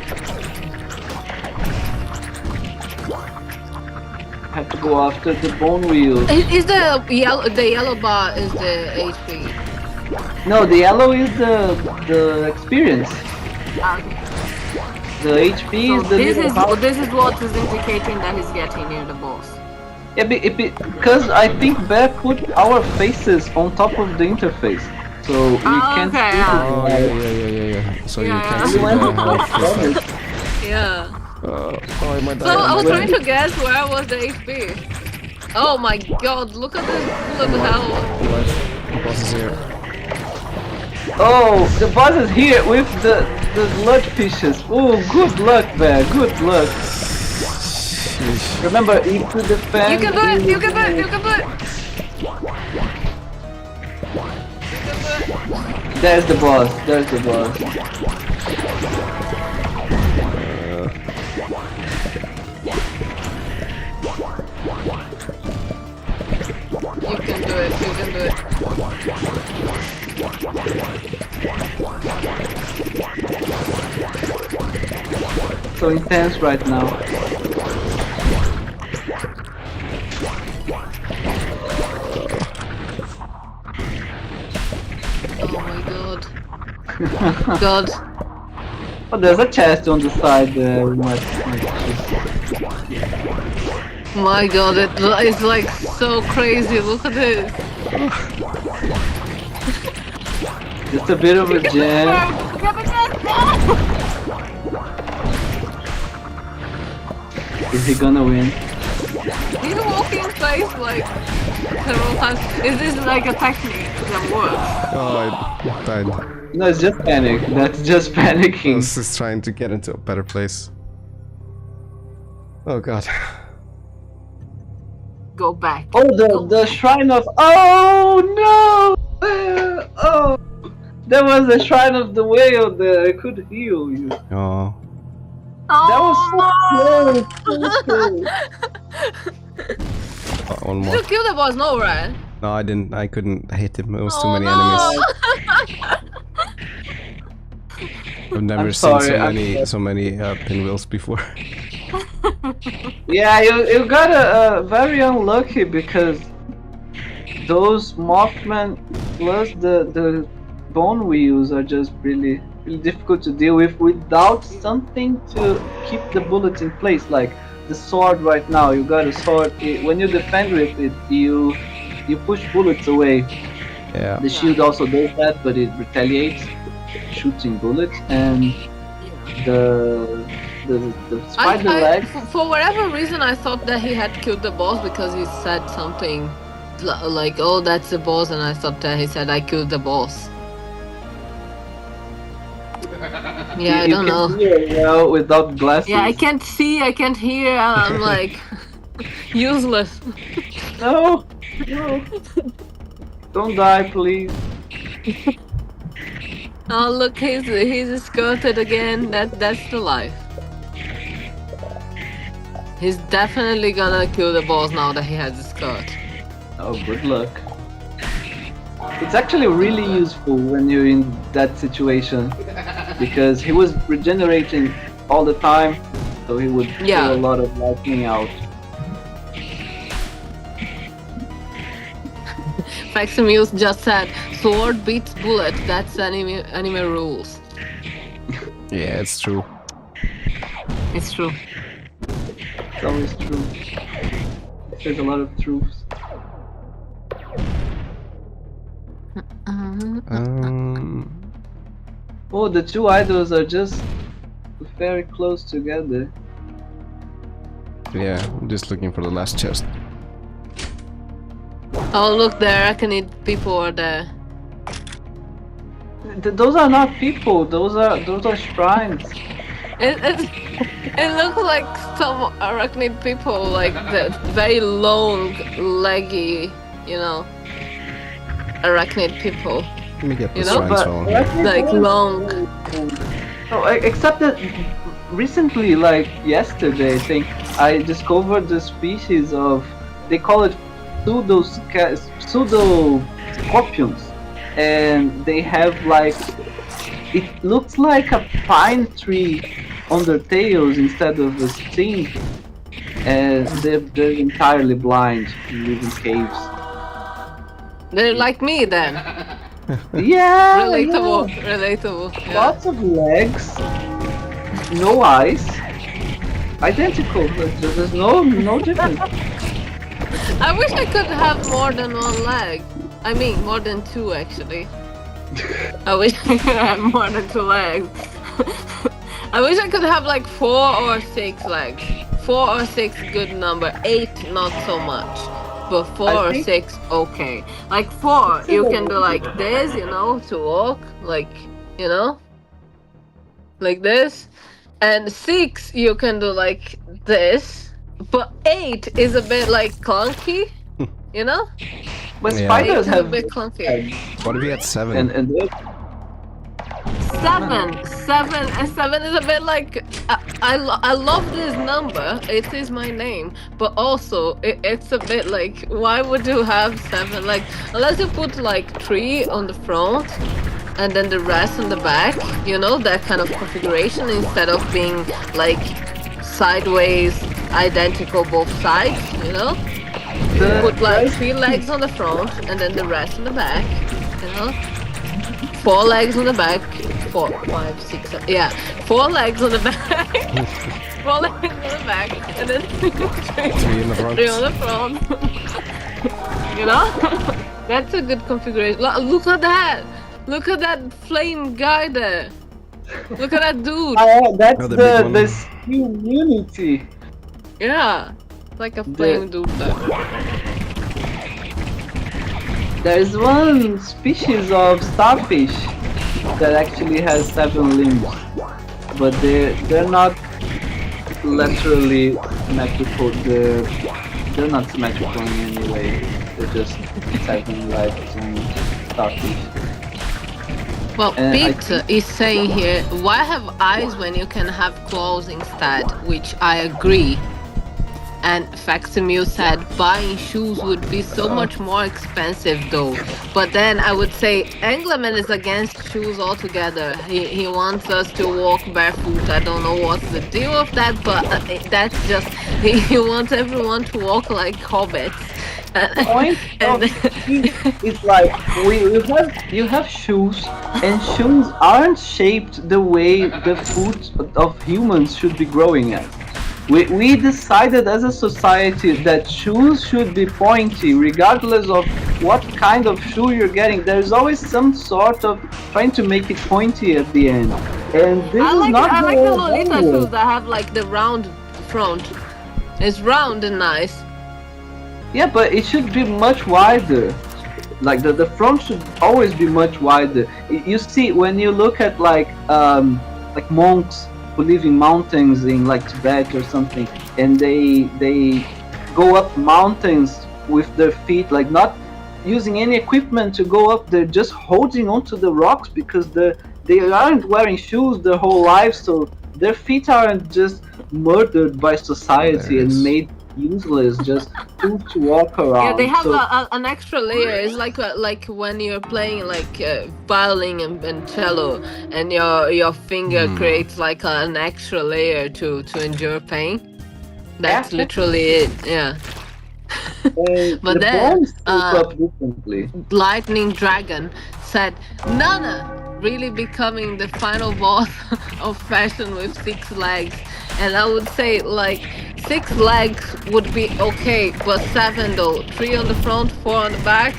Have to go after the bone wheels. Is the yellow bar is the HP? No, the yellow is the experience. The HP is the this is what is indicating that he's getting near the boss. Yeah, because I think Bear put our faces on top of the interface, so we can't see yeah. So you can't see the health. Yeah. Oh, I might die. So I was trying to guess where was the HP. Oh my god, look at this bullet hell. The boss is here. Oh, the boss is here with the blood fishes. Oh, good luck, Bear. Good luck. Remember, if you defend... You can do it! You can do it! You can do it! There's the boss. There's the boss. You can do it. You can do it. So intense right now. Oh my god. God. Oh, there's a chest on the side there. My god, it's like so crazy. Look at this. Just a bit of a jam. Is he gonna win? He's walking in place like several times. Is this like a technique that works? Oh, I died. No, it's just panic. That's just panicking. This is trying to get into a better place. Oh god. Go back. Oh, the shrine of... Oh no! Oh, there was a shrine of the whale there. I could heal you. Oh. That was so close. One Did more. you kill the boss? No, right? No, I didn't. I couldn't hit him. It was too many enemies. I've never seen so many pinwheels before. Yeah, you got very unlucky because those Mothman plus the bone wheels are just really difficult to deal with without something to keep the bullets in place. Like the sword right now, you got a sword. When you defend with it, you push bullets away. Yeah. The shield also does that, but it retaliates, shooting bullets, and the spider leg. For whatever reason, I thought that he had killed the boss because he said something like, "Oh, that's the boss," and I thought that he said, "I killed the boss." Yeah, I don't know. Hear, without glasses. Yeah, I can't see, I can't hear. I'm like useless. No, don't die, please. Oh look, he's escorted again. That's the life. He's definitely gonna kill the boss now that he has a skirt. Oh, good luck. It's actually really useful when you're in that situation because he was regenerating all the time, so he would do a lot of lightning out. Faximuse just said, "Sword beats bullet. That's anime rules." Yeah, it's true. It's true. It's always true. There's a lot of truths. Oh, the two idols are just very close together. Yeah, I'm just looking for the last chest. Oh, look, the arachnid people are there. Those are not people. Those are shrines. It looks like some arachnid people, like the very long, leggy, arachnid people. Let me get the You know, shrines phone here. Like long. No, except that recently, like yesterday, I think I discovered the species of, they call it pseudo scorpions, and they have like, it looks like a pine tree on their tails instead of a sting, and they're entirely blind and live in caves. They're like me then. Yeah, Relatable. yeah. Relatable. Yeah. Lots of legs, no eyes, identical. There's no difference. I wish I could have more than one leg. I mean, more than two actually. I wish I could have more than two legs. I wish I could have like 4 or 6 legs. 4 or 6, good number. 8, not so much. But 4 or 6, okay. Like 4, you can do like this, to walk. Like this. And 6, you can do like this. But 8 is a bit like clunky, But Yeah. spiders 8 is a have bit clunky. What if we had 7? and Seven is a bit like I love this number. It is my name, but also it's a bit like, why would you have 7? Like, unless you put like 3 on the front and then the rest on the back, that kind of configuration, instead of being like sideways identical both sides. You put like 3 legs on the front and then the rest on the back. 4 legs on the back. 4, 5, 6, 7. Yeah, 4 legs on the back. 4 legs on the back, and then 3 in the front. 3 on the front. That's a good configuration. Look at that! Look at that flame guy there. Look at that dude. that's Oh, the big one. the skill unity. Yeah, like a flame dude there. There's one species of starfish that actually has 7 limbs, but they're not laterally symmetrical. They're not symmetrical in any way. They're just 7 legs on starfish. Well, And I Pete is saying here, why have eyes when you can have claws instead? Which I agree. And Faximil said buying shoes would be so much more expensive though. But then I would say Anglerman is against shoes altogether. He wants us to walk barefoot. I don't know what's the deal of that, but that's just, he wants everyone to walk like hobbits. Point it's like you have shoes, and shoes aren't shaped the way the foot of humans should be growing at. We decided as a society that shoes should be pointy regardless of what kind of shoe you're getting. There's always some sort of trying to make it pointy at the end, and this I is like not the way Lolita forward. shoes that have like the round front. It's round and nice. Yeah, but it should be much wider. Like the front should always be much wider. You see, when you look at like monks who live in mountains in like Tibet or something, and they go up mountains with their feet, like not using any equipment to go up, they're just holding onto the rocks because they aren't wearing shoes their whole lives, so their feet aren't just murdered by society and made useless, just tools to walk around. Yeah, they have So, an extra layer. It's like when you're playing like violin and cello, and your finger creates like an extra layer to endure pain. That's literally it. Yeah. But the then, bones spoke up differently. Lightning Dragon said, Nana really becoming the final boss of fashion with 6 legs. And I would say like 6 legs would be okay, but 7 though. 3 on the front, 4 on the back.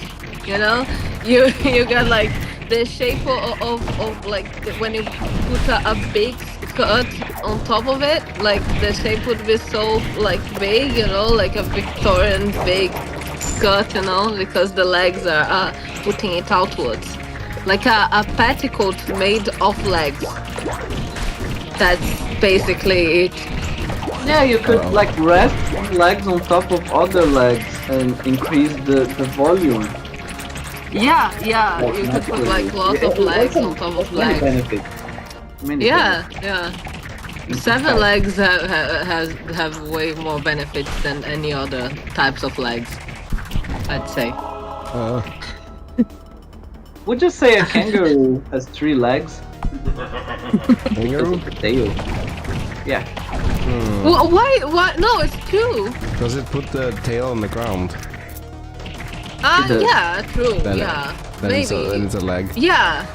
You got like the shape of like when you put a big skirt on top of it, like the shape would be so like big, like a Victorian big skirt, you know, because the legs are putting it outwards. Like a petticoat made of legs. That's basically it. Yeah, you could like rest legs on top of other legs and increase the volume. Yeah, you could put like lots of legs on top of legs. Benefit. Yeah. 7 legs have way more benefits than any other types of legs, I'd say. Would you say a kangaroo has 3 legs? Kangaroo? Tail. Yeah. Well, why? No, it's 2. Does it put the tail on the ground? Yeah, true. Then Maybe. then it's a leg. Yeah,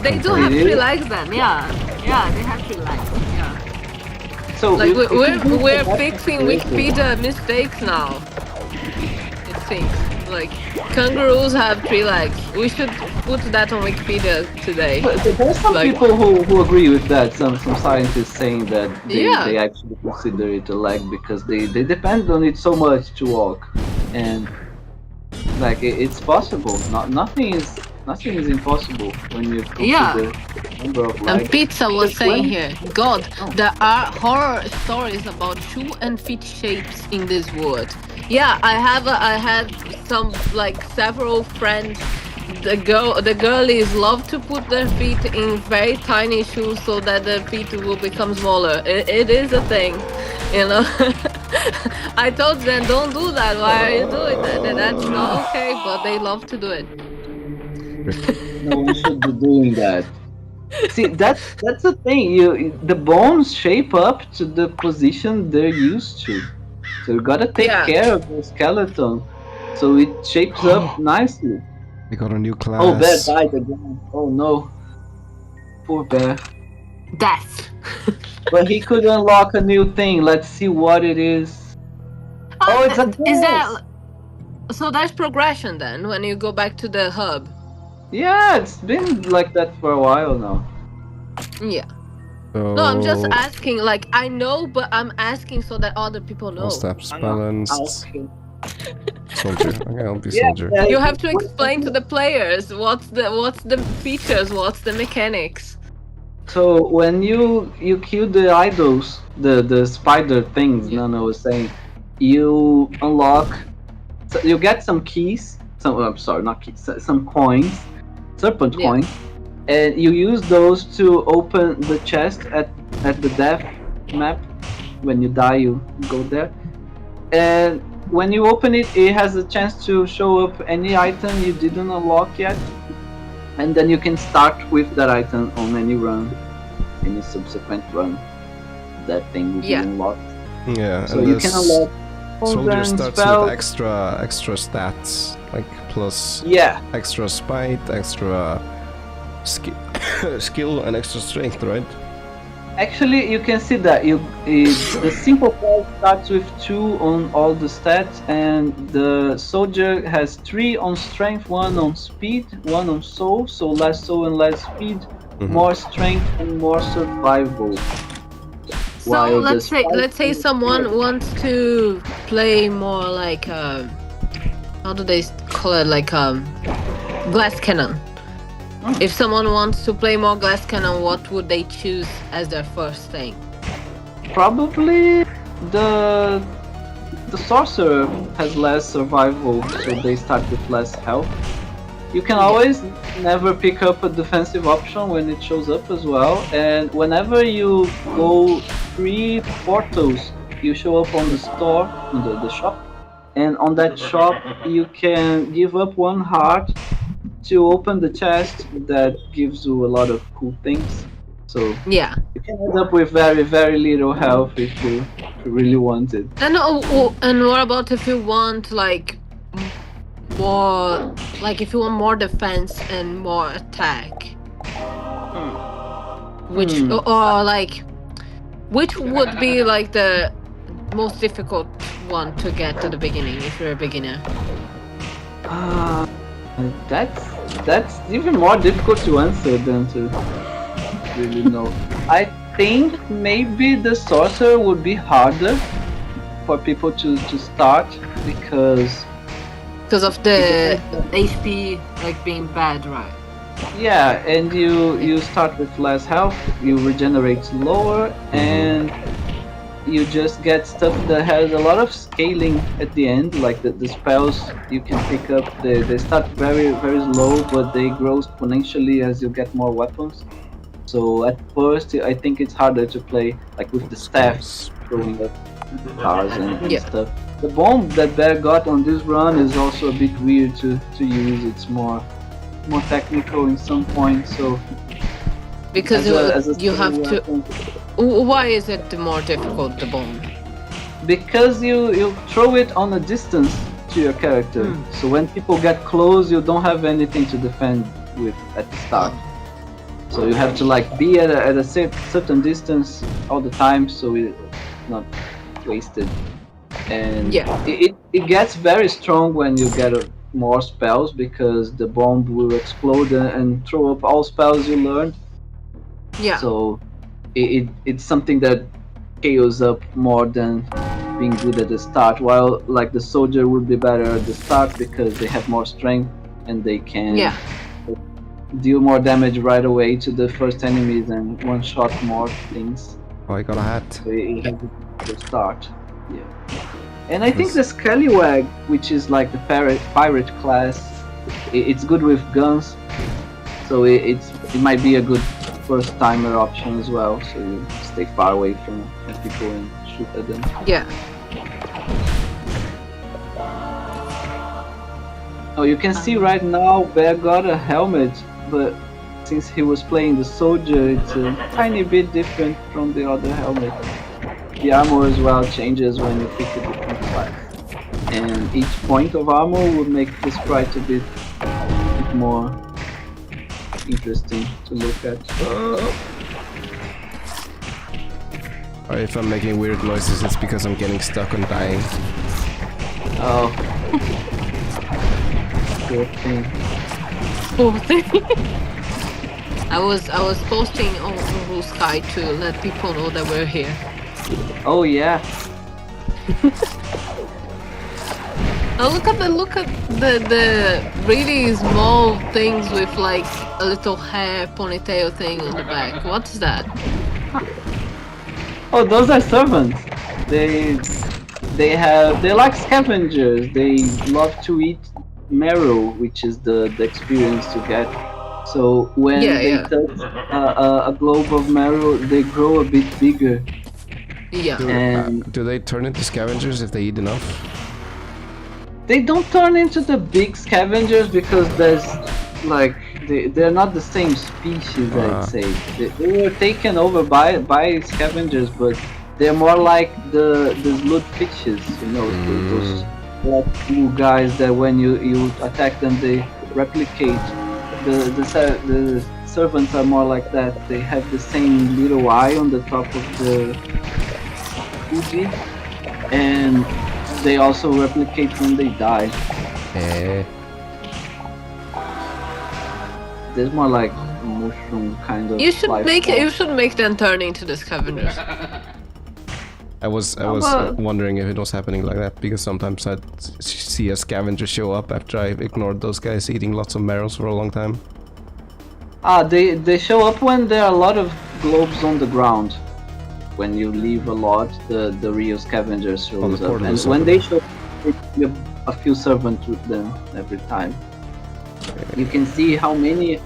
they do have 3 legs then. Yeah, they have 3 legs. Yeah. So Like we're fixing Wikipedia mistakes now. It seems like kangaroos have 3 legs. We should put that on Wikipedia today. But there's some people who agree with that. Some scientists saying that they actually consider it a leg because they depend on it so much to walk, and like it's possible. Nothing is impossible when you consider the number of legs. And Pizza was saying here, God, there are horror stories about shoe and feet shapes in this world. Yeah, I had some like several friends. The girlies love to put their feet in very tiny shoes so that their feet will become smaller. It is a thing, you know. I told them, don't do that. Why are you doing that? That's not okay, but they love to do it. No one should be doing that. See, that's the thing. The bones shape up to the position they're used to. So you gotta take care of your skeleton, so it shapes up nicely. We got a new class. Oh, Bear died again. Oh no. Poor Bear. Death. But he could unlock a new thing. Let's see what it is. Oh, it's a boss. Is that so? There's progression then when you go back to the hub. Yeah, it's been like that for a while now. Yeah. So No, I'm just asking. Like I know, but I'm asking so that other people know. all steps balanced. Soldier. Okay, I'll be Yeah, soldier. You have to explain to the players what's the features, what's the mechanics. So when you kill the idols, the spider things Nana was saying, you unlock. So you get some keys. Some coins, serpent coins, and you use those to open the chest at the death map. When you die, you go there, and when you open it, it has a chance to show up any item you didn't unlock yet, and then you can start with that item on any run, any subsequent run. That thing will be unlocked. Yeah. So you can unlock. Soldier starts with extra stats, like plus extra spite, extra skill, and extra strength, right? Actually, you can see that the simple part starts with 2 on all the stats, and the soldier has 3 on strength, 1 on speed, 1 on soul, so less soul and less speed, more strength and more survival. So let's say someone wants to play more like how do they call it, like glass cannon. If someone wants to play more glass cannon, what would they choose as their first thing? Probably the sorcerer has less survival, so they start with less health. You can always never pick up a defensive option when it shows up as well, and whenever you go 3 portals, you show up on the store, on the shop, and on that shop you can give up 1 heart to open the chest that gives you a lot of cool things. So you can end up with very, very little health if you really want it. And what about if you want like more, like if you want more defense and more attack? Or like which would be like the most difficult one to get to the beginning if you're a beginner? That's even more difficult to answer than to really know. I think maybe the sorcerer would be harder for people to start, because Because of the HP like being bad, right? Yeah, and you start with less health, you regenerate slower, and you just get stuff that has a lot of scaling at the end. Like the spells you can pick up, they start very very slow, but they grow exponentially as you get more weapons. So at first, I think it's harder to play like with the staff throwing up cars and stuff. The bomb that Bear got on this run is also a bit weird to use. It's more technical in some points. So because you have to. Why is it more difficult, the bomb? Because you throw it on a distance to your character. So when people get close, you don't have anything to defend with at the start. So you have to like be at a certain distance all the time, so it's not wasted. And it gets very strong when you get more spells, because the bomb will explode and throw up all spells you learned. Yeah. So it's something that chaos up more than being good at the start. While like the soldier would be better at the start because they have more strength and they can deal more damage right away to the first enemies and one shot more things. Oh, I got a hat. So it has to start. Yeah. And I think the Scallywag, which is like the pirate class, it's good with guns. So it might be a good first timer option as well. So you stay far away from people and shoot at them. Yeah. Oh, you can see right now Bear got a helmet, but since he was playing the soldier, it's a tiny bit different from the other helmet. The armor as well changes when you pick a different class. And each point of armor would make the sprite a bit more interesting to look at. Or if I'm making weird noises, it's because I'm getting stuck on dying. Oh. Poor thing. Poor thing. I was posting on Blue Sky to let people know that we're here. Oh yeah. Oh, look at the really small things with like a little hair ponytail thing on the back. What's that? Oh, those are servants. They're like scavengers. They love to eat marrow, which is the experience to get. So when they touch a globe of marrow, they grow a bit bigger. Yeah. Do they turn into scavengers if they eat enough? They don't turn into the big scavengers because there's like they're not the same species. I'd say they were taken over by scavengers, but they're more like the blood fishes. You know, those blue guys that when you attack them, they replicate. The servants are more like that. They have the same little eye on the top of the Fuji, and they also replicate when they die. There's more like mushroom kind of. You should make them turn into the scavengers. I was wondering if it was happening like that, because sometimes I'd see a scavenger show up after I've ignored those guys eating lots of marrows for a long time. They show up when there are a lot of globes on the ground. When you leave a lot, the real scavenger shows up, and when they show up, you have a few servants with them every time. Okay. You can see how many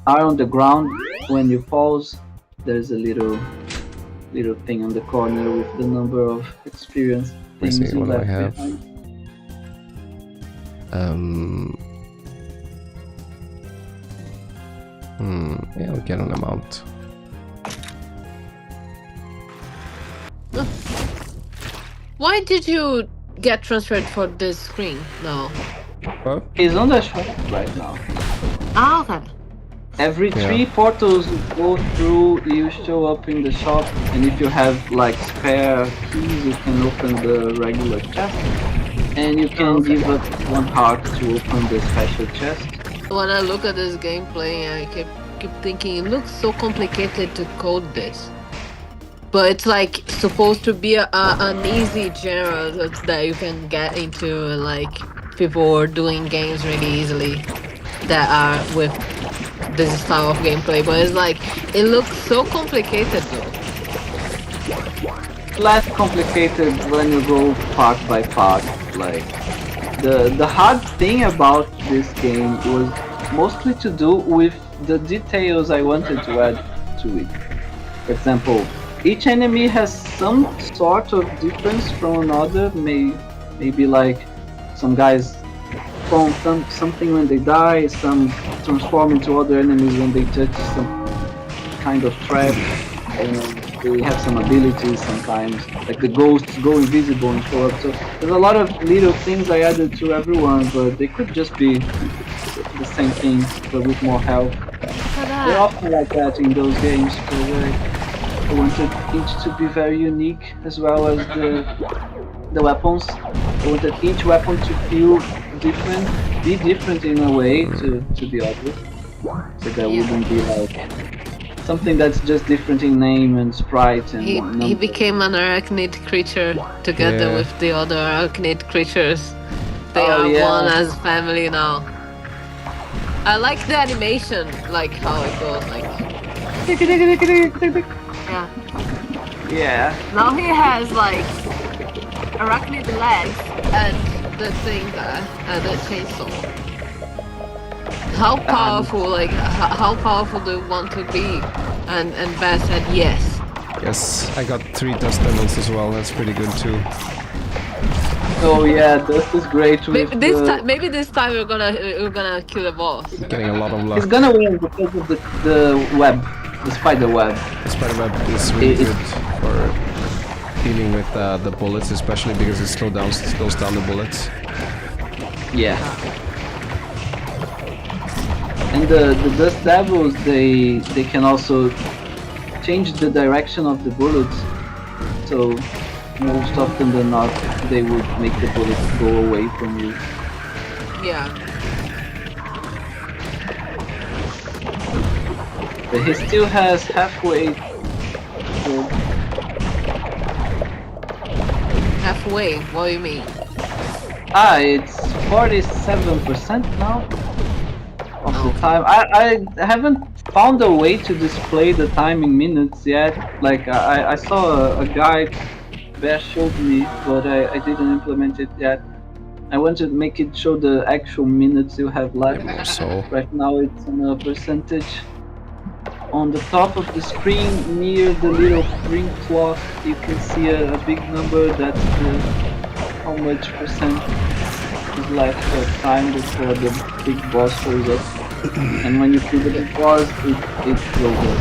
are on the ground when you pause. There's a little thing on the corner with the number of experience things you left behind. Yeah, I'll get an amount. Why did you get transferred for this screen now? Huh? He's on the shop right now. Ah, okay. Every 3 portals you go through, you show up in the shop, and if you have like spare keys, you can open the regular chest, and you can give up 1 heart to open the special chest. When I look at this gameplay, I keep thinking it looks so complicated to code this. But it's like supposed to be an easy genre that you can get into and like people are doing games really easily that are with this style of gameplay, but it's like it looks so complicated though. Less complicated when you go part by part. Like the hard thing about this game was mostly to do with the details I wanted to add to it. For example, each enemy has some sort of difference from another. Maybe like some guys spawn something when they die, some transform into other enemies when they touch some kind of trap, and they have some abilities sometimes, like the ghosts go invisible and show up. So there's a lot of little things I added to everyone, but they could just be the same thing, but with more health. They're often like that in those games, because I wanted each to be very unique, as well as the weapons. I wanted each weapon to feel different, be different in a way to the other, so there wouldn't be like something that's just different in name and sprite and he became an arachnid creature together with the other arachnid creatures. They are one as family now. I like the animation, like how it goes, like yeah. Now he has like arachnid legs and the thing there, the chainsaw. How powerful, like how powerful do you want to be? And Bear said yes. Yes, I got 3 dust devils as well. That's pretty good too. Oh yeah, dust is great. Maybe this time we're gonna kill the boss. Getting a lot of luck. He's gonna win because of the web, the spider web. The spider web is really good for dealing with the bullets, especially because it slows down the bullets. Yeah. And the dust devils, they can also change the direction of the bullets. So most often than not, they would make the bullets go away from you. Yeah. But he still has halfway. Halfway? What do you mean? It's 47% now of the time. I haven't found a way to display the time in minutes yet. Like I saw a guide Bear showed me, but I didn't implement it yet. I want to make it show the actual minutes you have left. So right now it's on a percentage. On the top of the screen, near the little ring clock, you can see a big number. That's how much percent is left of time before the big boss shows up. And when you feel the big boss, it goes up.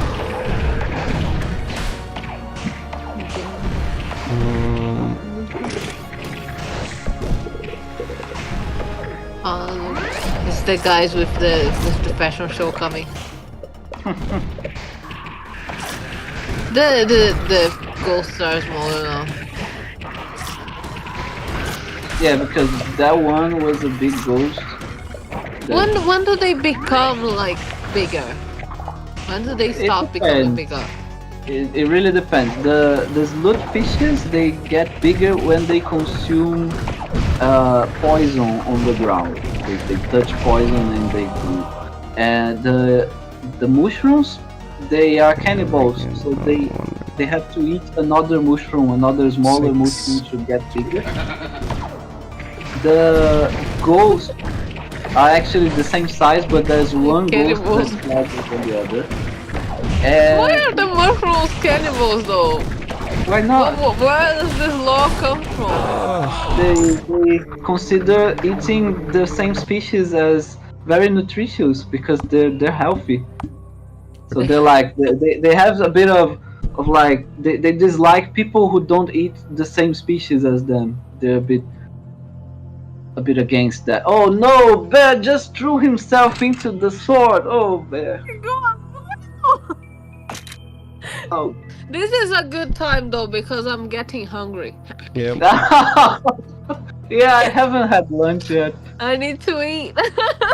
It's the guys with the fashion show coming. the ghosts are smaller now. Yeah, because that one was a big ghost. When do they become like bigger? When do they stop becoming bigger? It really depends. The slug fishes, they get bigger when they consume poison on the ground. They touch poison and they do. And the mushrooms, they are cannibals, so they have to eat another mushroom, another smaller mushroom to get bigger. The ghosts are actually the same size, but there's one ghost that's larger than the other. And why are the mushrooms cannibals though? Why not? Where does this law come from? They consider eating the same species as very nutritious because they're healthy. So they're like they have a bit of like they dislike people who don't eat the same species as them. They're a bit against that. Oh no, Bear just threw himself into the sword. Oh, Bear. Oh. This is a good time though because I'm getting hungry. Yep. Yeah, I haven't had lunch yet. I need to eat.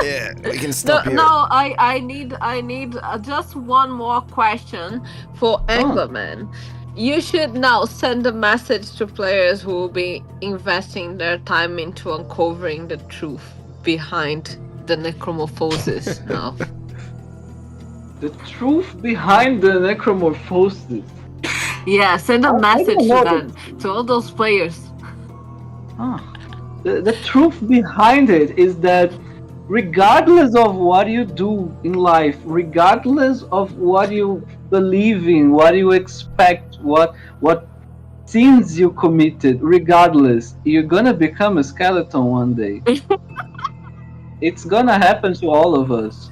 Yeah, we can stop here. No, I need just one more question for Anglerman. You should now send a message to players who will be investing their time into uncovering the truth behind the Necromorphosis now. The truth behind the Necromorphosis. Yeah, send a message to them, to all those players. The truth behind it is that regardless of what you do in life, regardless of what you believe in, what you expect, what sins you committed, regardless, you're gonna become a skeleton one day. It's gonna happen to all of us.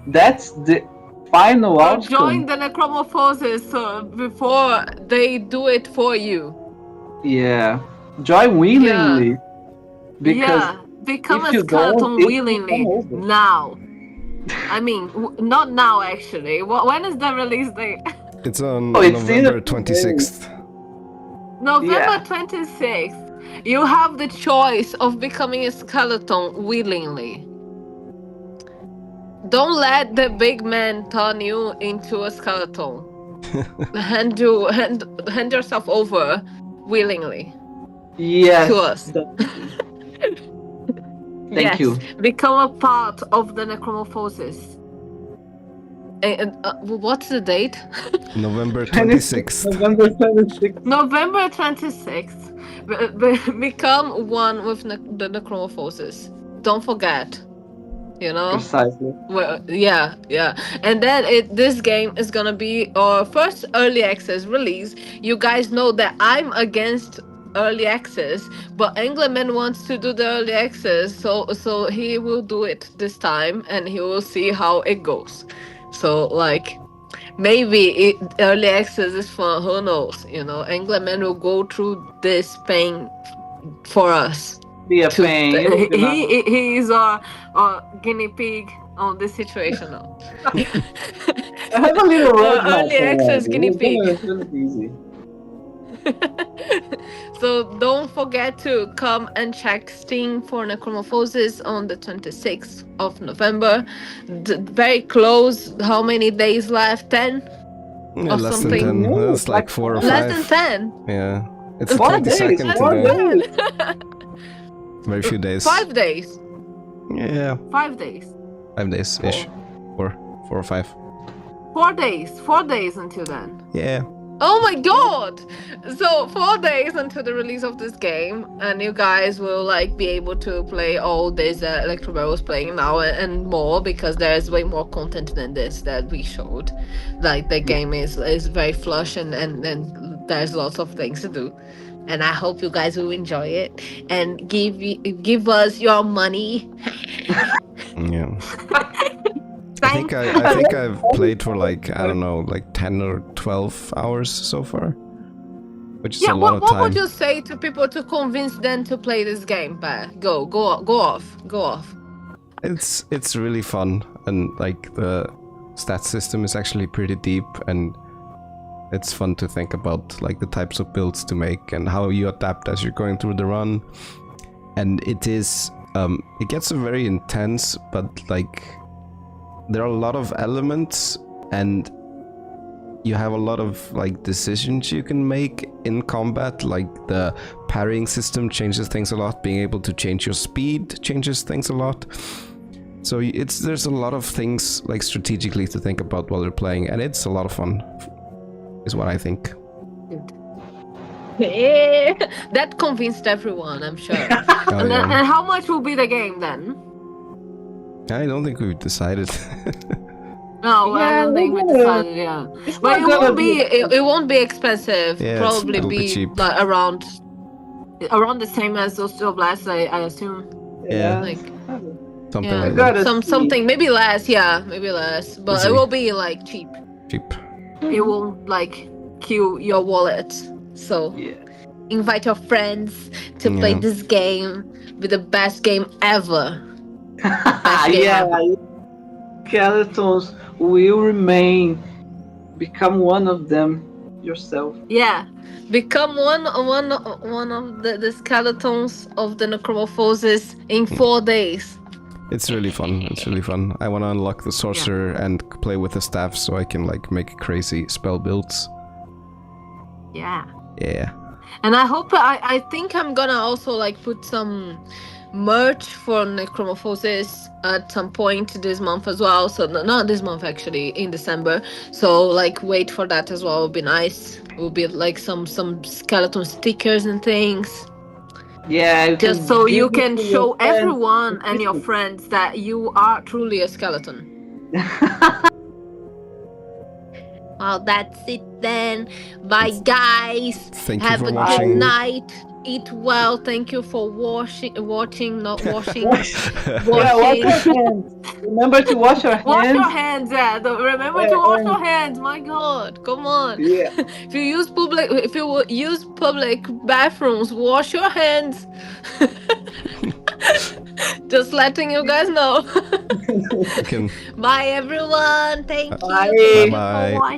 That's the final outcome. Join the Necromorphosis before they do it for you. Yeah. Join willingly. Because become a skeleton willingly now. I mean, not now actually. When is the release date? It's on November 26th. November 26th. You have the choice of becoming a skeleton willingly. Don't let the big man turn you into a skeleton. hand yourself over willingly. Yes. To us. Thank you. Become a part of the Necromorphosis. What's the date? November 26th. November 26th. November 26th. Become one with the Necromorphosis. Don't forget. You know? Precisely. Well, yeah. And then this game is gonna be our first early access release. You guys know that I'm against early access, but Anglerman wants to do the early access, so he will do it this time, and he will see how it goes. So like, maybe early access is fun. Who knows? You know, Anglerman will go through this pain for us. Be a pain. He is our guinea pig on this situation now. I have a little early access guinea pig. It's gonna be easy. So don't forget to come and check Steam for Necromorphosis on the 26th of November. Very close. How many days left? 10? Yeah, or less something? than 10. It's like 4 or 5. Less than 10? Yeah. It's 4 days. 22nd 4 today. days. Very few days. 5 days. Yeah. 5 days. 5 days-ish. 4 or 5. 4 days. 4 days until then. Yeah. Oh my god! So 4 days until the release of this game, and you guys will like be able to play all this Elektrobear was playing now and more, because there's way more content than this that we showed. Like the game is very flush and there's lots of things to do. And I hope you guys will enjoy it and give us your money. Yeah. I think I've played for like, I don't know, like 10 or 12 hours so far, which is a lot of time. What would you say to people to convince them to play this game? Go off. It's really fun, and like the stat system is actually pretty deep, and it's fun to think about like the types of builds to make and how you adapt as you're going through the run. And it is it gets very intense, but like there are a lot of elements, and you have a lot of like decisions you can make in combat. Like the parrying system changes things a lot. Being able to change your speed changes things a lot. So there's a lot of things like strategically to think about while you're playing, and it's a lot of fun, is what I think. That convinced everyone, I'm sure. And how much will be the game then? I don't think we've decided. No, I don't think we decided. Yeah, but it won't be expensive. Yeah, probably it'll be be cheap. like around the same as Osteoblasts, I assume. Yeah. Like Something yeah, like that. something maybe less. Yeah, maybe less. But We'll see. it will be like cheap. Cheap. It won't like kill your wallet. So invite your friends to play this game. Be the best game ever. Skeletons will remain. Become one of them yourself. Yeah, become one of the skeletons of the Necromorphosis in 4 days. It's really fun. It's really fun. I want to unlock the sorcerer and play with the staff so I can like make crazy spell builds. Yeah. Yeah. And I hope I think I'm gonna also like put some merch for Necromorphosis at some point this month as well. So not this month actually, in December. So like wait for that as well. It would be nice. It would be like some skeleton stickers and things. Yeah, you Just can so give you it can to your show friends. everyone and your friends that you are truly a skeleton. Well, that's it then. Bye, guys. Thank you Have for a watching. good night. Eat well. Thank you for watching, not washing. Yeah, wash your hands. Remember to wash your hands. Wash your hands, yeah. Remember to wash your hands. My God, come on. Yeah. If you use public bathrooms, wash your hands. Just letting you guys know. You can. Bye, everyone. Thank you. Bye. Thank you for watching.